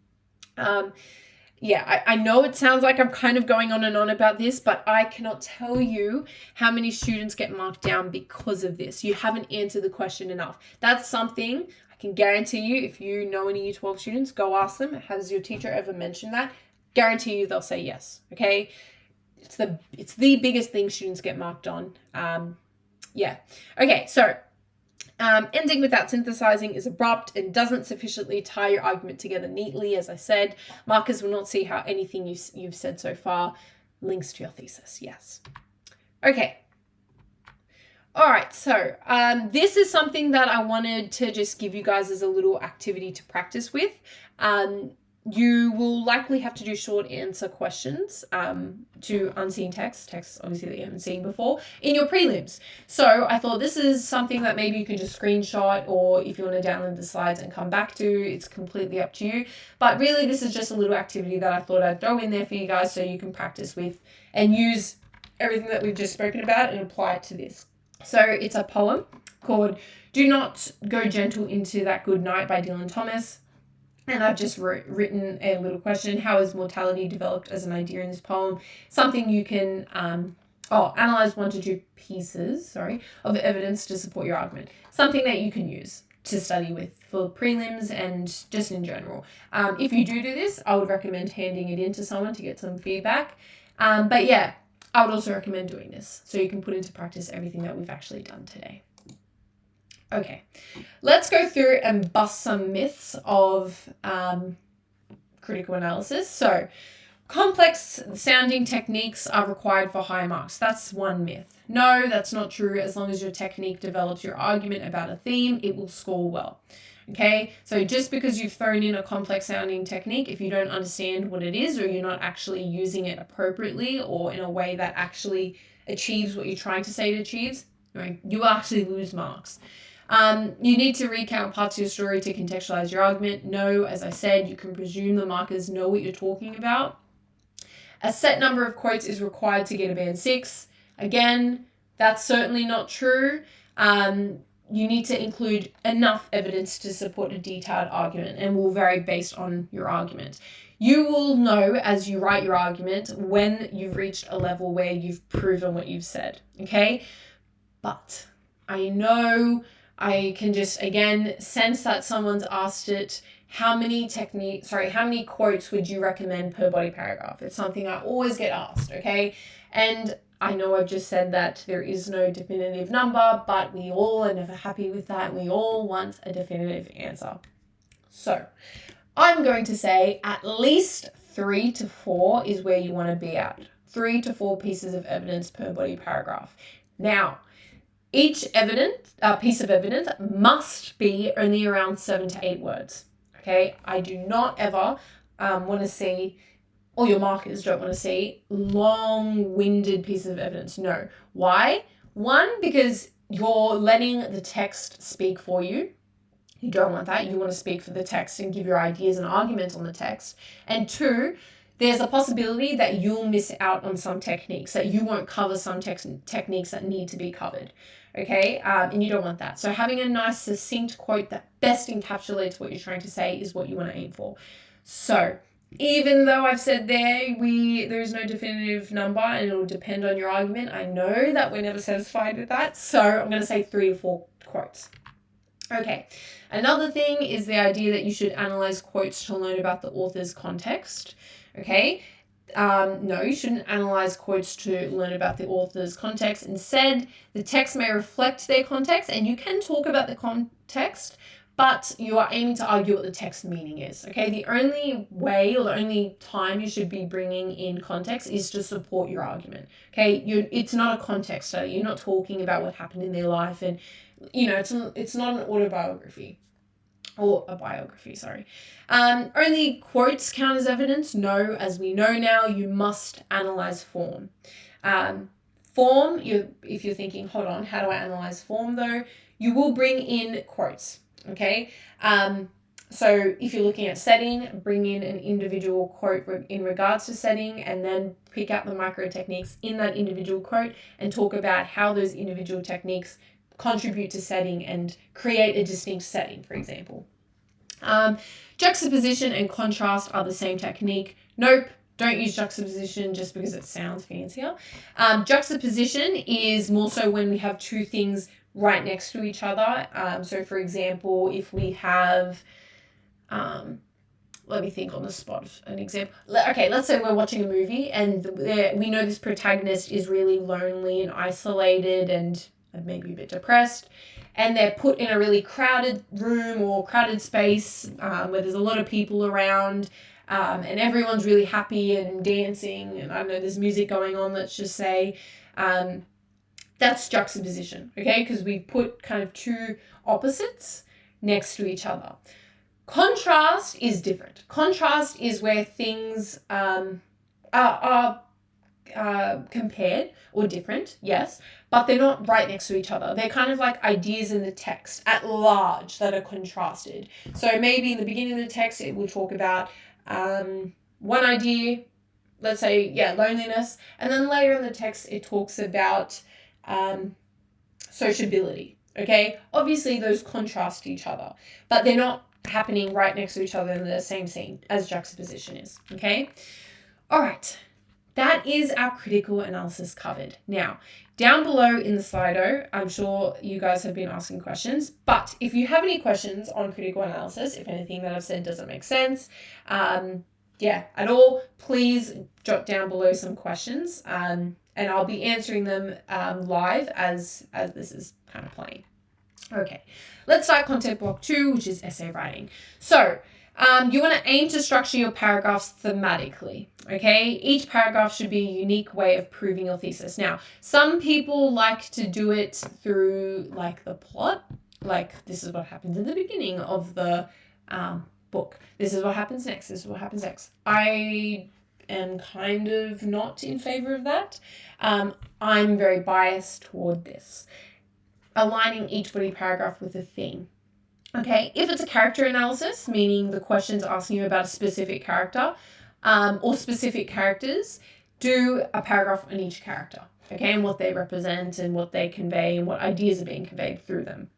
I know it sounds like I'm kind of going on and on about this, but I cannot tell you how many students get marked down because of this. You haven't answered the question enough. That's something I can guarantee you. If you know any Year 12 students, go ask them. Has your teacher ever mentioned that? Guarantee you they'll say yes. Okay, it's the biggest thing students get marked on. Okay, so ending without synthesizing is abrupt and doesn't sufficiently tie your argument together neatly. As I said, markers will not see how anything you've said so far links to your thesis. Yes. Okay. All right. So this is something that I wanted to just give you guys as a little activity to practice with. You will likely have to do short answer questions to unseen texts obviously that you haven't seen before in your prelims. So I thought this is something that maybe you can just screenshot, or if you want to download the slides and come back to, it's completely up to you. But really this is just a little activity that I thought I'd throw in there for you guys so you can practice with and use everything that we've just spoken about and apply it to this. So it's a poem called Do Not Go Gentle Into That Good Night by Dylan Thomas. And I've just written a little question. How is mortality developed as an idea in this poem? Something you can analyze 1 to 2 pieces, of evidence to support your argument. Something that you can use to study with for prelims and just in general. If you do this, I would recommend handing it in to someone to get some feedback. But yeah, I would also recommend doing this so you can put into practice everything that we've actually done today. Okay, let's go through and bust some myths of critical analysis. So, complex sounding techniques are required for high marks. That's one myth. No, that's not true. As long as your technique develops your argument about a theme, it will score well. Okay, so just because you've thrown in a complex sounding technique, if you don't understand what it is or you're not actually using it appropriately or in a way that actually achieves what you're trying to say it achieves, you will actually lose marks. You need to recount parts of your story to contextualize your argument. No, as I said, you can presume the markers know what you're talking about. A set number of quotes is required to get a band 6. Again, that's certainly not true. You need to include enough evidence to support a detailed argument and will vary based on your argument. You will know as you write your argument when you've reached a level where you've proven what you've said, okay? But I know I can just, again, sense that someone's asked it, how many quotes would you recommend per body paragraph? It's something I always get asked, okay? And I know I've just said that there is no definitive number, but we all are never happy with that. We all want a definitive answer. So I'm going to say at least 3 to 4 is where you want to be at. 3 to 4 pieces of evidence per body paragraph. Now, each piece of evidence must be only around 7 to 8 words. Okay, I do not ever want to see, or your markers don't want to see, long-winded pieces of evidence. No. Why? 1, because you're letting the text speak for you. You don't want that. You want to speak for the text and give your ideas and arguments on the text. And 2, there's a possibility that you'll miss out on some techniques, that you won't cover some techniques that need to be covered. Okay, and you don't want that. So having a nice succinct quote that best encapsulates what you're trying to say is what you want to aim for. So even though I've said there's no definitive number and it'll depend on your argument, I know that we're never satisfied with that. So I'm going to say 3 or 4 quotes. Okay. Another thing is the idea that you should analyze quotes to learn about the author's context. Okay. No, you shouldn't analyze quotes to learn about the author's context. Instead, the text may reflect their context, and you can talk about the context, but you are aiming to argue what the text meaning is. Okay, the only way or the only time you should be bringing in context is to support your argument. Okay, it's not a context study. You're not talking about what happened in their life, and it's not an autobiography. Or a biography, sorry. Only quotes count as evidence? No, as we know now, you must analyze form. Form, if you're thinking, hold on, how do I analyze form though? You will bring in quotes, okay? So if you're looking at setting, bring in an individual quote in regards to setting, and then pick out the micro techniques in that individual quote and talk about how those individual techniques contribute to setting and create a distinct setting, for example. Juxtaposition and contrast are the same technique. Nope, don't use juxtaposition just because it sounds fancier. Juxtaposition is more so when we have two things right next to each other. So for example, if we have, let me think on the spot of an example. Okay, let's say we're watching a movie and we know this protagonist is really lonely and isolated and maybe a bit depressed, and they're put in a really crowded room or crowded space where there's a lot of people around, and everyone's really happy and dancing, and I don't know, there's music going on, let's just say. That's juxtaposition, okay? Because we put kind of two opposites next to each other. Contrast is different. Contrast is where things are compared or different, yes, but they're not right next to each other. They're kind of like ideas in the text at large that are contrasted. So maybe in the beginning of the text, it will talk about one idea, let's say, loneliness, and then later in the text, it talks about sociability, okay? Obviously, those contrast each other, but they're not happening right next to each other in the same scene as juxtaposition is, okay? All right. That is our critical analysis covered. Now, down below in the Slido, I'm sure you guys have been asking questions, but if you have any questions on critical analysis, if anything that I've said doesn't make sense, at all, please jot down below some questions, and I'll be answering them live as this is kind of playing. Okay, let's start content block 2, which is essay writing. So, you want to aim to structure your paragraphs thematically, okay? Each paragraph should be a unique way of proving your thesis. Now, some people like to do it through, like, the plot. Like, this is what happens in the beginning of the book. This is what happens next. This is what happens next. I am kind of not in favor of that. I'm very biased toward this. Aligning each body paragraph with a theme. Okay, if it's a character analysis, meaning the question's asking you about a specific character or specific characters, do a paragraph on each character, okay, and what they represent and what they convey and what ideas are being conveyed through them.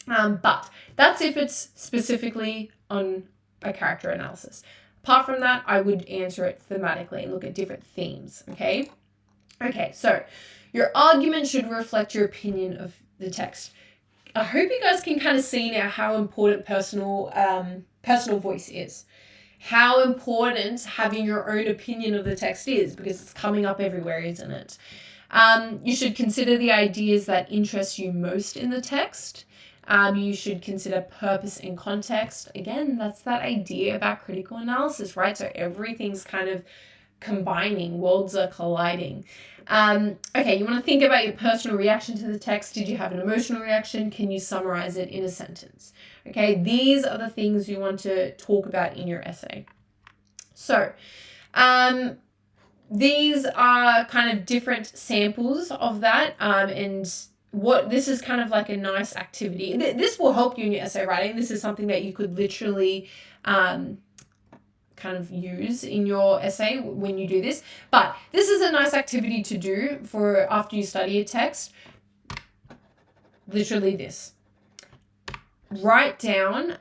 But that's if it's specifically on a character analysis. Apart from that, I would answer it thematically and look at different themes, okay? Okay, so your argument should reflect your opinion of the text. I hope you guys can kind of see now how important personal voice is. How important having your own opinion of the text is, because it's coming up everywhere, isn't it? You should consider the ideas that interest you most in the text. You should consider purpose and context. Again, that's that idea about critical analysis, right? So everything's kind of combining, worlds are colliding. Okay, you want to think about your personal reaction to the text. Did you have an emotional reaction? Can you summarize it in a sentence? Okay, these are the things you want to talk about in your essay. So, these are kind of different samples of that, and what this is kind of like a nice activity. This will help you in your essay writing. This is something that you could literally kind of use in your essay when you do this. But this is a nice activity to do for after you study a text. Literally this. Write down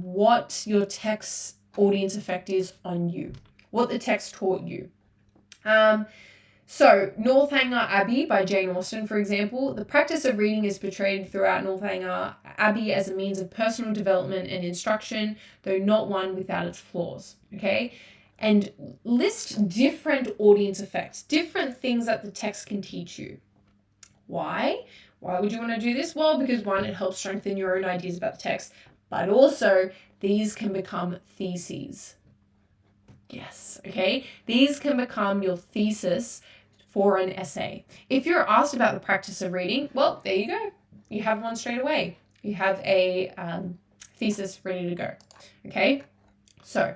what your text audience effect is on you, what the text taught you. So, Northanger Abbey by Jane Austen, for example, the practice of reading is portrayed throughout Northanger Abbey as a means of personal development and instruction, though not one without its flaws, okay? And list different audience effects, different things that the text can teach you. Why? Why would you want to do this? Well, because one, it helps strengthen your own ideas about the text, but also these can become theses. Yes, okay? These can become your thesis for an essay. If you're asked about the practice of reading, well, there you go. You have one straight away. You have a thesis ready to go, okay? So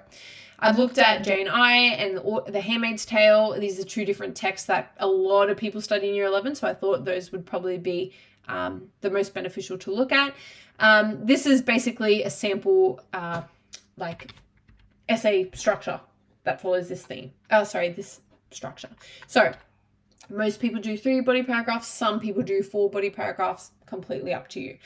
I've looked at Jane Eyre and The Handmaid's Tale. These are two different texts that a lot of people study in Year 11, so I thought those would probably be the most beneficial to look at. This is basically a sample essay structure that follows this theme. This structure. So most people do 3 body paragraphs. Some people do 4 body paragraphs. Completely up to you.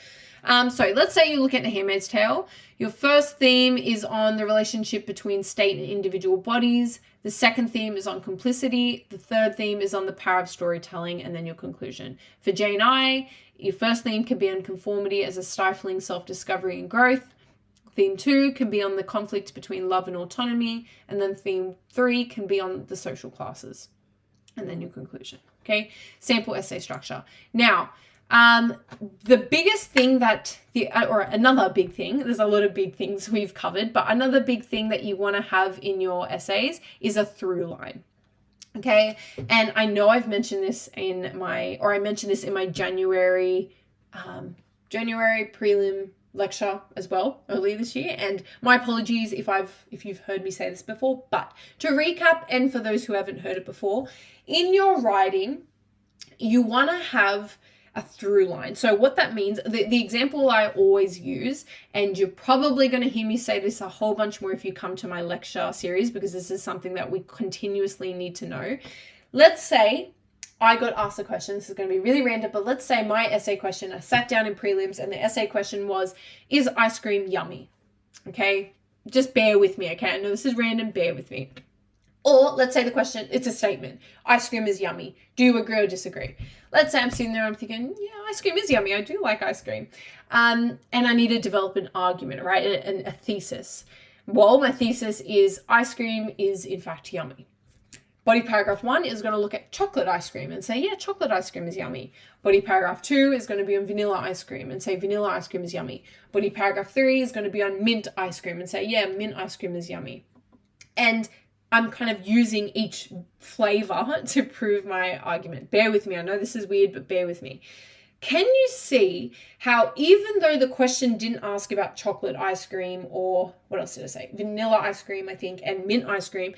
So let's say you look at The Handmaid's Tale. Your first theme is on the relationship between state and individual bodies. The second theme is on complicity. The third theme is on the power of storytelling, and then your conclusion. For Jane Eyre, your first theme can be on conformity as a stifling self-discovery and growth. Theme 2 can be on the conflict between love and autonomy. And then theme 3 can be on the social classes. And then your conclusion. Okay? Sample essay structure. Now, the biggest thing another big thing, there's a lot of big things we've covered, but another big thing that you want to have in your essays is a through line. Okay? And I know I've mentioned this in my January prelim lecture as well earlier this year, and my apologies if you've heard me say this before, but to recap, and for those who haven't heard it before, in your writing you want to have a through line. So what that means, the example I always use, and you're probably going to hear me say this a whole bunch more if you come to my lecture series, because this is something that we continuously need to know. Let's say I got asked a question. This is going to be really random, but let's say my essay question, I sat down in prelims and the essay question was, is ice cream yummy? Okay, just bear with me, okay? I know this is random, bear with me. Or let's say the question, it's a statement. Ice cream is yummy. Do you agree or disagree? Let's say I'm sitting there, I'm thinking, yeah, ice cream is yummy. I do like ice cream. And I need to develop an argument, right? And a thesis. Well, my thesis is ice cream is in fact yummy. Body paragraph 1 is going to look at chocolate ice cream and say, yeah, chocolate ice cream is yummy. Body paragraph 2 is going to be on vanilla ice cream and say vanilla ice cream is yummy. Body paragraph 3 is going to be on mint ice cream and say, yeah, mint ice cream is yummy. And I'm kind of using each flavor to prove my argument. Bear with me. I know this is weird, but bear with me. Can you see how even though the question didn't ask about chocolate ice cream, or what else did I say? Vanilla ice cream, I think, and mint ice cream,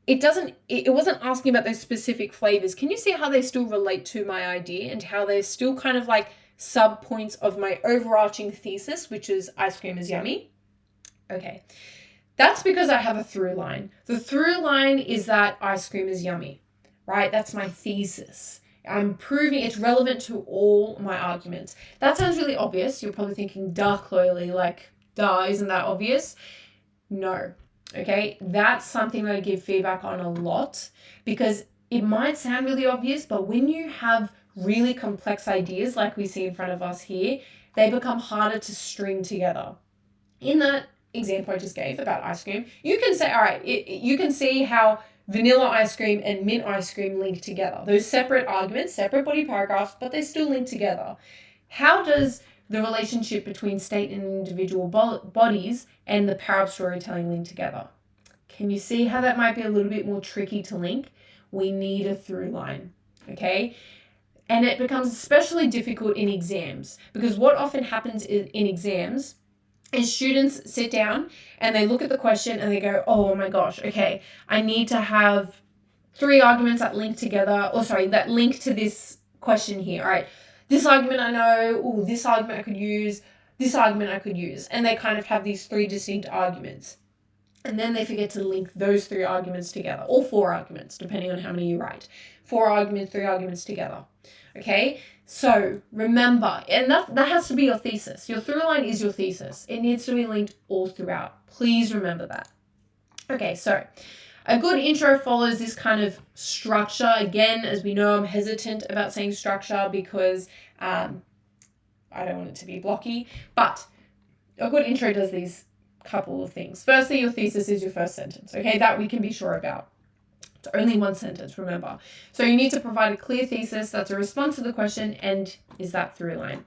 it wasn't asking about those specific flavors. Can you see how they still relate to my idea and how they're still kind of like sub points of my overarching thesis, which is ice cream is yummy? Okay. That's because I have a through line. The through line is that ice cream is yummy, right? That's my thesis. I'm proving it's relevant to all my arguments. That sounds really obvious. You're probably thinking, duh, Chloe, like, duh, isn't that obvious? No. Okay, that's something that I give feedback on a lot, because it might sound really obvious, but when you have really complex ideas like we see in front of us here, they become harder to string together. In that example I just gave about ice cream, you can say, all right, you can see how vanilla ice cream and mint ice cream link together. Those separate arguments, separate body paragraphs, but they still link together. How does the relationship between state and individual bodies and the power of storytelling link together? Can you see how that might be a little bit more tricky to link? We need a through line, okay? And it becomes especially difficult in exams, because what often happens in exams is students sit down and they look at the question and they go, oh my gosh, okay, I need to have 3 arguments that link together, that link to this question here, all right? This argument I know, this argument I could use, this argument I could use. And they kind of have these 3 distinct arguments. And then they forget to link those 3 arguments together, or 4 arguments, depending on how many you write. 4 arguments, 3 arguments together. Okay? So remember, and that has to be your thesis. Your through line is your thesis. It needs to be linked all throughout. Please remember that. Okay, so a good intro follows this kind of structure. Again, as we know, I'm hesitant about saying structure because I don't want it to be blocky, but a good intro does these couple of things. Firstly, your thesis is your first sentence, okay? That we can be sure about. It's only one sentence, remember. So you need to provide a clear thesis that's a response to the question and is that through line.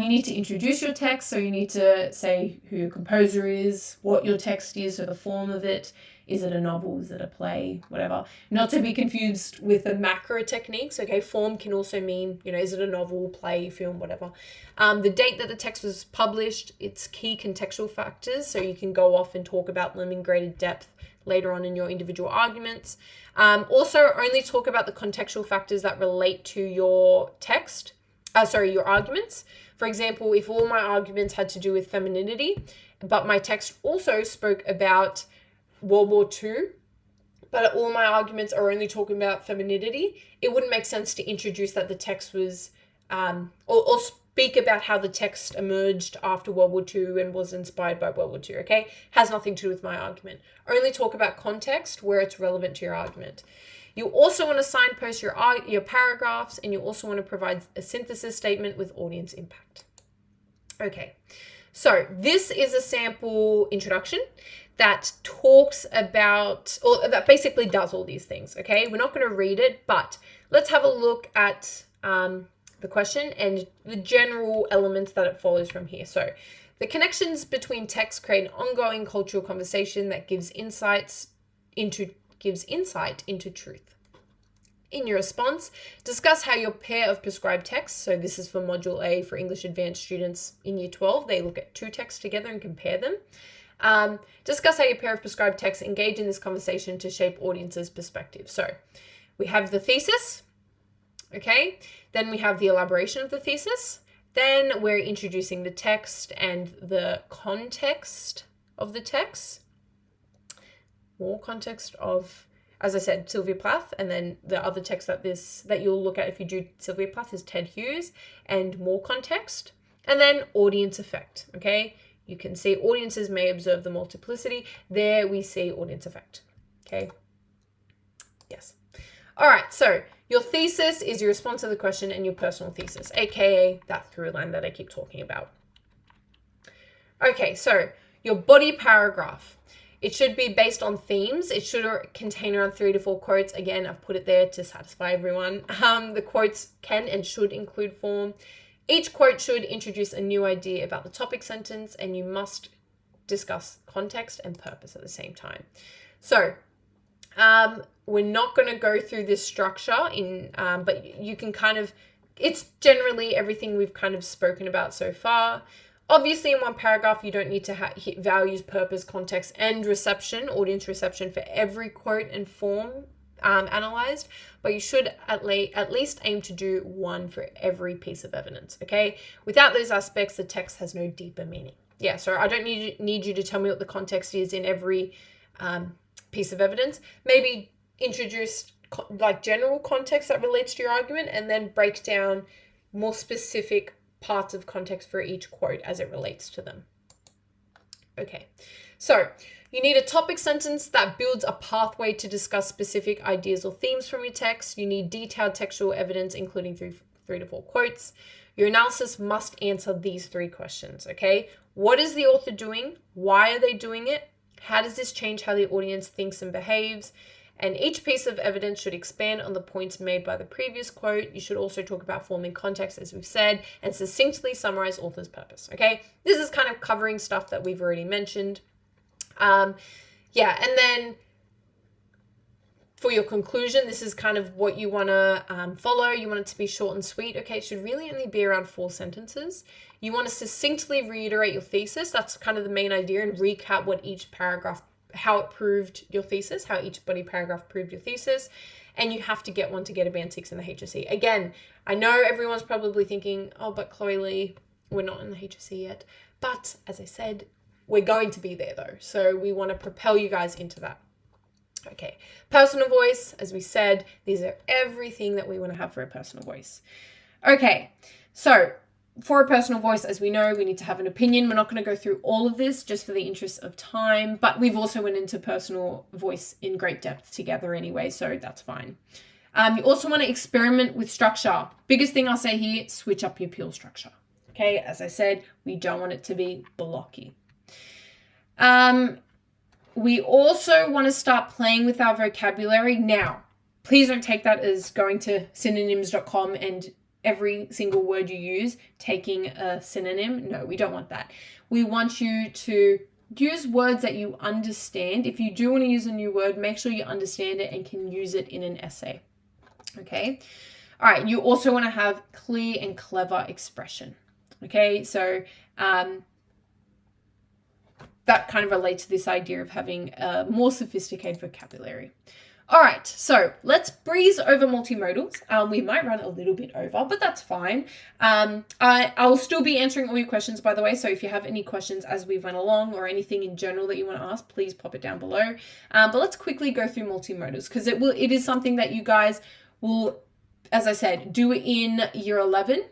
You need to introduce your text, so you need to say who your composer is, what your text is, so the form of it. Is it a novel? Is it a play? Whatever. Not to be confused with the macro techniques, okay? Form can also mean, is it a novel, play, film, whatever. The date that the text was published, its key contextual factors, so you can go off and talk about them in greater depth later on in your individual arguments. Also, only talk about the contextual factors that relate to your text, your arguments. For example, if all my arguments had to do with femininity, but my text also spoke about World War II, but all my arguments are only talking about femininity, it wouldn't make sense to introduce that the text was, or speak about how the text emerged after World War II and was inspired by World War II, okay? Has nothing to do with my argument. Only talk about context where it's relevant to your argument. You also want to signpost your paragraphs, and you also want to provide a synthesis statement with audience impact. Okay, so this is a sample introduction that talks about, or that basically does all these things, okay? We're not going to read it, but let's have a look at the question and the general elements that it follows from here. So the connections between texts create an ongoing cultural conversation that gives insight into truth. In your response, discuss how your pair of prescribed texts, so this is for Module A for English Advanced students in Year 12, they look at two texts together and compare them. Discuss how your pair of prescribed texts engage in this conversation to shape audience's perspective. So we have the thesis, okay? Then we have the elaboration of the thesis. Then we're introducing the text and the context of the text. More context of, as I said, Sylvia Plath, and then the other text that you'll look at if you do Sylvia Plath is Ted Hughes, and more context. And then audience effect, okay? You can see audiences may observe the multiplicity. There we see audience effect, okay? Yes. All right, so your thesis is your response to the question and your personal thesis, aka that through line that I keep talking about. Okay, so your body paragraph. It should be based on themes. It should contain around 3 to 4 quotes. Again, I've put it there to satisfy everyone. The quotes can and should include form. Each quote should introduce a new idea about the topic sentence, and you must discuss context and purpose at the same time. So we're not going to go through this structure but you can it's generally everything we've kind of spoken about so far. Obviously, in one paragraph, you don't need to hit values, purpose, context, and reception, audience reception for every quote and form analyzed, but you should at least aim to do one for every piece of evidence, okay? Without those aspects, the text has no deeper meaning. Yeah, so I don't need you to tell me what the context is in every piece of evidence. Maybe introduce general context that relates to your argument, and then break down more specific parts of context for each quote as it relates to them. Okay, so you need a topic sentence that builds a pathway to discuss specific ideas or themes from your text. You need detailed textual evidence, including 3 to 4 quotes. Your analysis must answer these 3 questions, okay? What is the author doing? Why are they doing it? How does this change how the audience thinks and behaves? And each piece of evidence should expand on the points made by the previous quote. You should also talk about form and context, as we've said, and succinctly summarize author's purpose, okay? This is kind of covering stuff that we've already mentioned. And then for your conclusion, this is kind of what you want to follow. You want it to be short and sweet, okay? It should really only be around 4 sentences. You want to succinctly reiterate your thesis. That's kind of the main idea, and recap what each paragraph, how it proved your thesis, how each body paragraph proved your thesis. And you have to get one to get a band 6 in the HSC. Again, I know everyone's probably thinking, oh, but Chloe Lee, we're not in the HSC yet. But as I said, we're going to be there though. So we want to propel you guys into that. Okay, personal voice, as we said, these are everything that we want to have for a personal voice. Okay, so for a personal voice, as we know, we need to have an opinion. We're not going to go through all of this just for the interest of time, but we've also went into personal voice in great depth together anyway, so that's fine. You also want to experiment with structure. Biggest thing I'll say here, switch up your peel structure. Okay, as I said, we don't want it to be blocky. We also want to start playing with our vocabulary. Now, please don't take that as going to synonyms.com and every single word you use taking a synonym. No, we don't want that. We want you to use words that you understand. If you do want to use a new word, make sure you understand it and can use it in an essay. Okay. All right. You also want to have clear and clever expression. Okay. So that kind of relates to this idea of having a more sophisticated vocabulary. All right, so let's breeze over multimodals. We might run a little bit over, but that's fine. I'll still be answering all your questions, by the way, so if you have any questions as we went along or anything in general that you want to ask, please pop it down below. But let's quickly go through multimodals because it is something that you guys will, as I said, do in year 11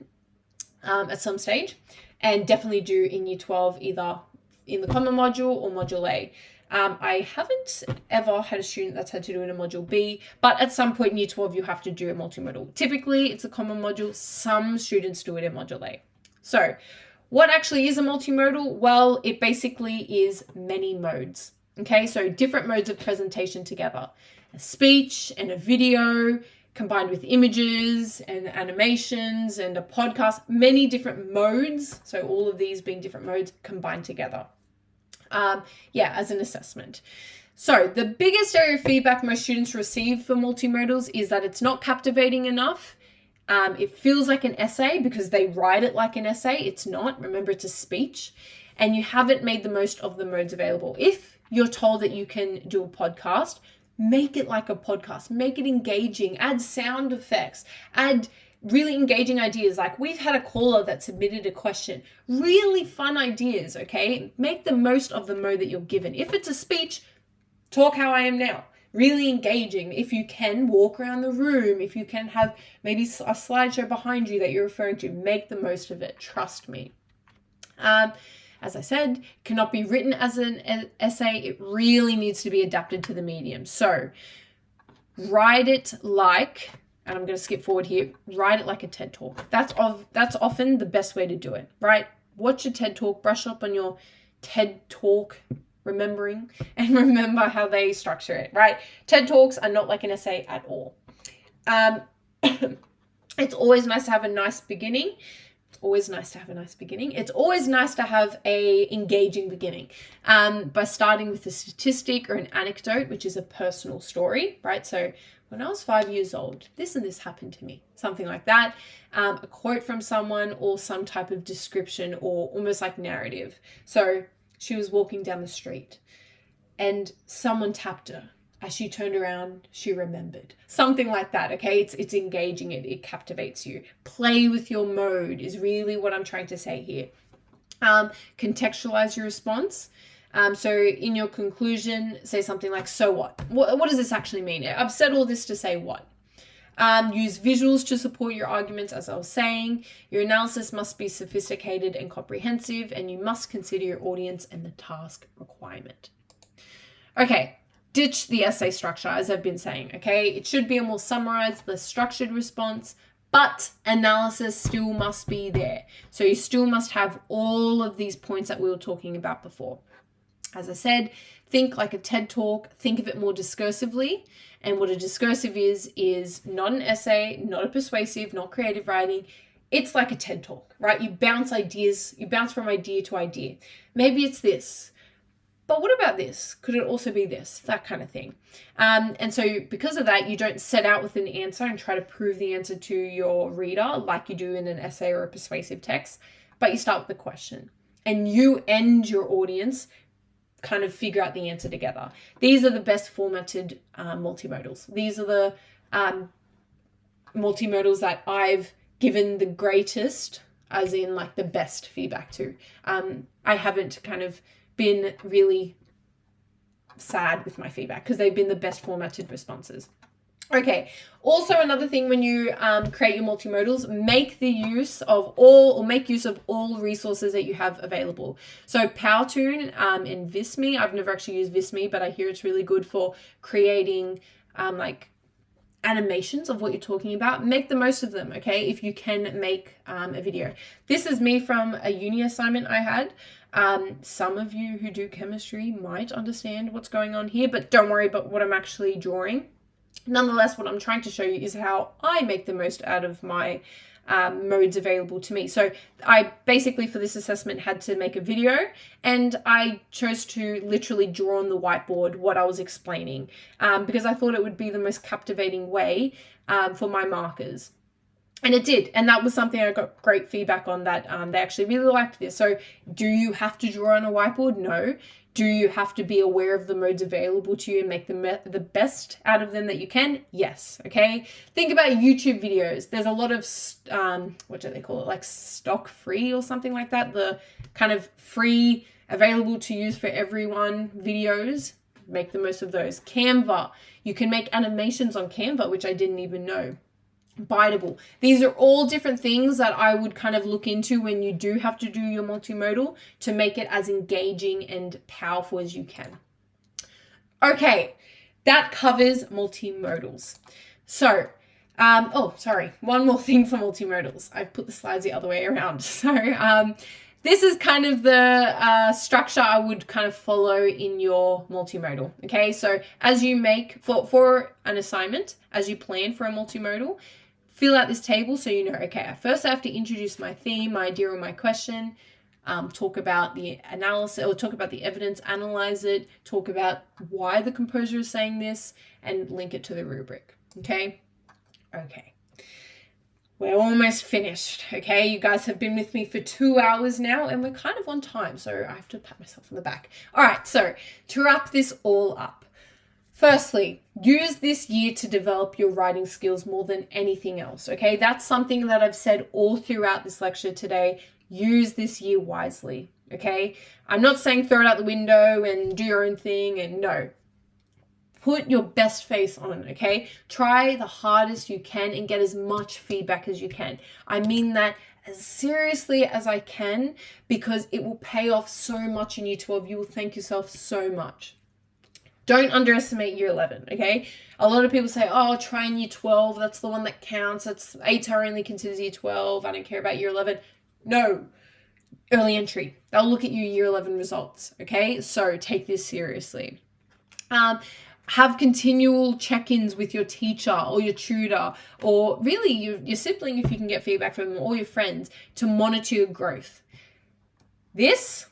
at some stage, and definitely do in year 12 either in the common module or module A. I haven't ever had a student that's had to do it in module B, but at some point in year 12, you have to do a multimodal. Typically, it's a common module. Some students do it in module A. So what actually is a multimodal? Well, it basically is many modes. Okay, so different modes of presentation together. A speech and a video combined with images and animations and a podcast, many different modes. So all of these being different modes combined together. As an assessment. So the biggest area of feedback most students receive for multimodals is that it's not captivating enough. It feels like an essay because they write it like an essay. It's not. Remember, it's a speech. And you haven't made the most of the modes available. If you're told that you can do a podcast, make it like a podcast. Make it engaging. Add sound effects. Add really engaging ideas. Like we've had a caller that submitted a question. Really fun ideas, okay? Make the most of the mode that you're given. If it's a speech, talk how I am now. Really engaging. If you can, walk around the room. If you can have maybe a slideshow behind you that you're referring to, make the most of it. Trust me. As I said, cannot be written as an essay. It really needs to be adapted to the medium. So write it like, and I'm going to skip forward here, write it like a TED Talk. That's often the best way to do it, right? Watch a TED Talk, brush up on your TED Talk remembering, and remember how they structure it, right? TED Talks are not like an essay at all. It's always nice to have a nice beginning. It's always nice to have a engaging beginning by starting with a statistic or an anecdote, which is a personal story, right? So when I was 5 years old, this and this happened to me, something like that. A quote from someone or some type of description or almost like narrative. So she was walking down the street and someone tapped her. As she turned around, she remembered. Something like that, okay? It's engaging, it captivates you. Play with your mode is really what I'm trying to say here. Contextualize your response. So in your conclusion, say something like, so what? What does this actually mean? I've said all this to say what? Use visuals to support your arguments, as I was saying. Your analysis must be sophisticated and comprehensive, and you must consider your audience and the task requirement. Okay, ditch the essay structure, as I've been saying, okay? It should be a more summarized, less structured response, but analysis still must be there. So you still must have all of these points that we were talking about before. As I said, think like a TED Talk, think of it more discursively. And what a discursive is not an essay, not a persuasive, not creative writing. It's like a TED Talk, right? You bounce from idea to idea. Maybe it's this, but what about this? Could it also be this? That kind of thing. And so because of that, you don't set out with an answer and try to prove the answer to your reader like you do in an essay or a persuasive text, but you start with the question. And you and your audience kind of figure out the answer together. These are the best formatted multimodals. These are the multimodals that I've given the greatest, as in like the best feedback to. I haven't kind of been really sad with my feedback because they've been the best formatted responses. Okay. Also, another thing when you create your multimodals, make use of all resources that you have available. So Powtoon and Visme, I've never actually used Visme, but I hear it's really good for creating like animations of what you're talking about. Make the most of them, okay, if you can make a video. This is me from a uni assignment I had. Some of you who do chemistry might understand what's going on here, but don't worry about what I'm actually drawing. Nonetheless, what I'm trying to show you is how I make the most out of my modes available to me. So I basically, for this assessment, had to make a video, and I chose to literally draw on the whiteboard what I was explaining because I thought it would be the most captivating way for my markers. And it did. And that was something I got great feedback on, that they actually really liked this. So do you have to draw on a whiteboard? No. Do you have to be aware of the modes available to you and make the best out of them that you can? Yes. Okay. Think about YouTube videos. There's a lot of, what do they call it? Like stock free or something like that. The kind of free, available to use for everyone videos. Make the most of those. Canva. You can make animations on Canva, which I didn't even know. Biteable. These are all different things that I would kind of look into when you do have to do your multimodal to make it as engaging and powerful as you can. Okay, that covers multimodals. So, one more thing for multimodals. I've put the slides the other way around. So, this is kind of the structure I would kind of follow in your multimodal. Okay, so as you make, for an assignment, as you plan for a multimodal, fill out this table so you know, okay, first I have to introduce my theme, my idea, or my question, talk about the analysis, or talk about the evidence, analyze it, talk about why the composer is saying this, and link it to the rubric. Okay? Okay. We're almost finished, okay? You guys have been with me for 2 hours now, and we're kind of on time, so I have to pat myself on the back. All right, so to wrap this all up, firstly, use this year to develop your writing skills more than anything else, okay? That's something that I've said all throughout this lecture today. Use this year wisely, okay? I'm not saying throw it out the window and do your own thing, and no. Put your best face on, okay? Try the hardest you can and get as much feedback as you can. I mean that as seriously as I can, because it will pay off so much in year 12. You will thank yourself so much. Don't underestimate year 11, okay? A lot of people say, oh, try in year 12. That's the one that counts. That's ATAR only considers year 12. I don't care about year 11. No. Early entry. They'll look at your year 11 results, okay? So take this seriously. Have continual check-ins with your teacher or your tutor, or really your sibling if you can get feedback from them, or your friends, to monitor your growth. This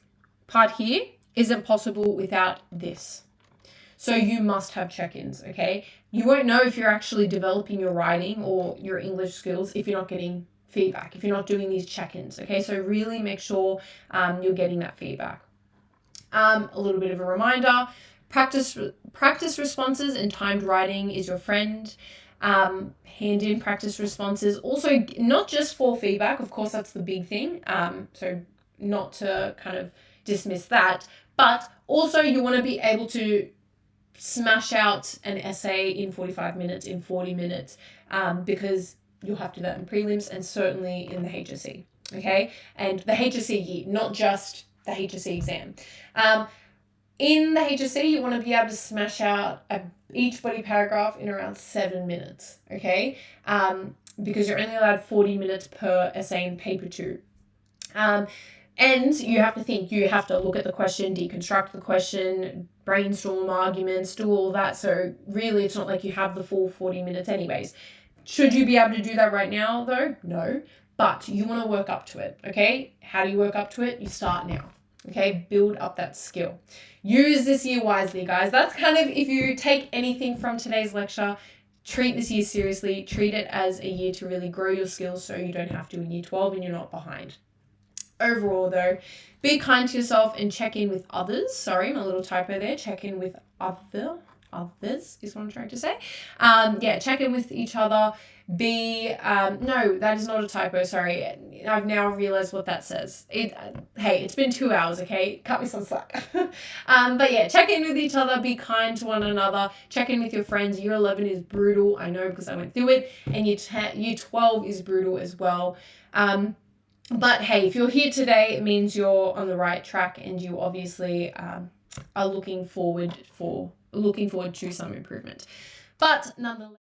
part here isn't possible without this. So you must have check-ins, okay? You won't know if you're actually developing your writing or your English skills if you're not getting feedback, if you're not doing these check-ins, okay? So really make sure you're getting that feedback. A little bit of a reminder, practice responses and timed writing is your friend. Hand in practice responses. Also, not just for feedback, of course, that's the big thing. So not to kind of dismiss that, but also you want to be able to smash out an essay in 45 minutes, in 40 minutes, because you'll have to do that in prelims and certainly in the HSC, okay? And the HSC year, not just the HSC exam. In the HSC, you want to be able to smash out each body paragraph in around 7 minutes, okay? Because you're only allowed 40 minutes per essay in paper 2. And you have to think, you have to look at the question, deconstruct the question, brainstorm arguments, do all that. So really, it's not like you have the full 40 minutes anyways. Should you be able to do that right now, though? No. But you want to work up to it, okay? How do you work up to it? You start now, okay? Build up that skill. Use this year wisely, guys. That's kind of, if you take anything from today's lecture, treat this year seriously. Treat it as a year to really grow your skills so you don't have to in year 12 and you're not behind. Overall, though, be kind to yourself and check in with others. Sorry, my little typo there. Check in with others is what I'm trying to say. Check in with each other. No, that is not a typo, sorry. I've now realized what that says. Hey, it's been 2 hours, okay? Cut me some slack. Check in with each other, be kind to one another, check in with your friends. Year 11 is brutal, I know, because I went through it, and year 12 is brutal as well. But hey, if you're here today, it means you're on the right track, and you obviously are looking forward to some improvement. But nonetheless,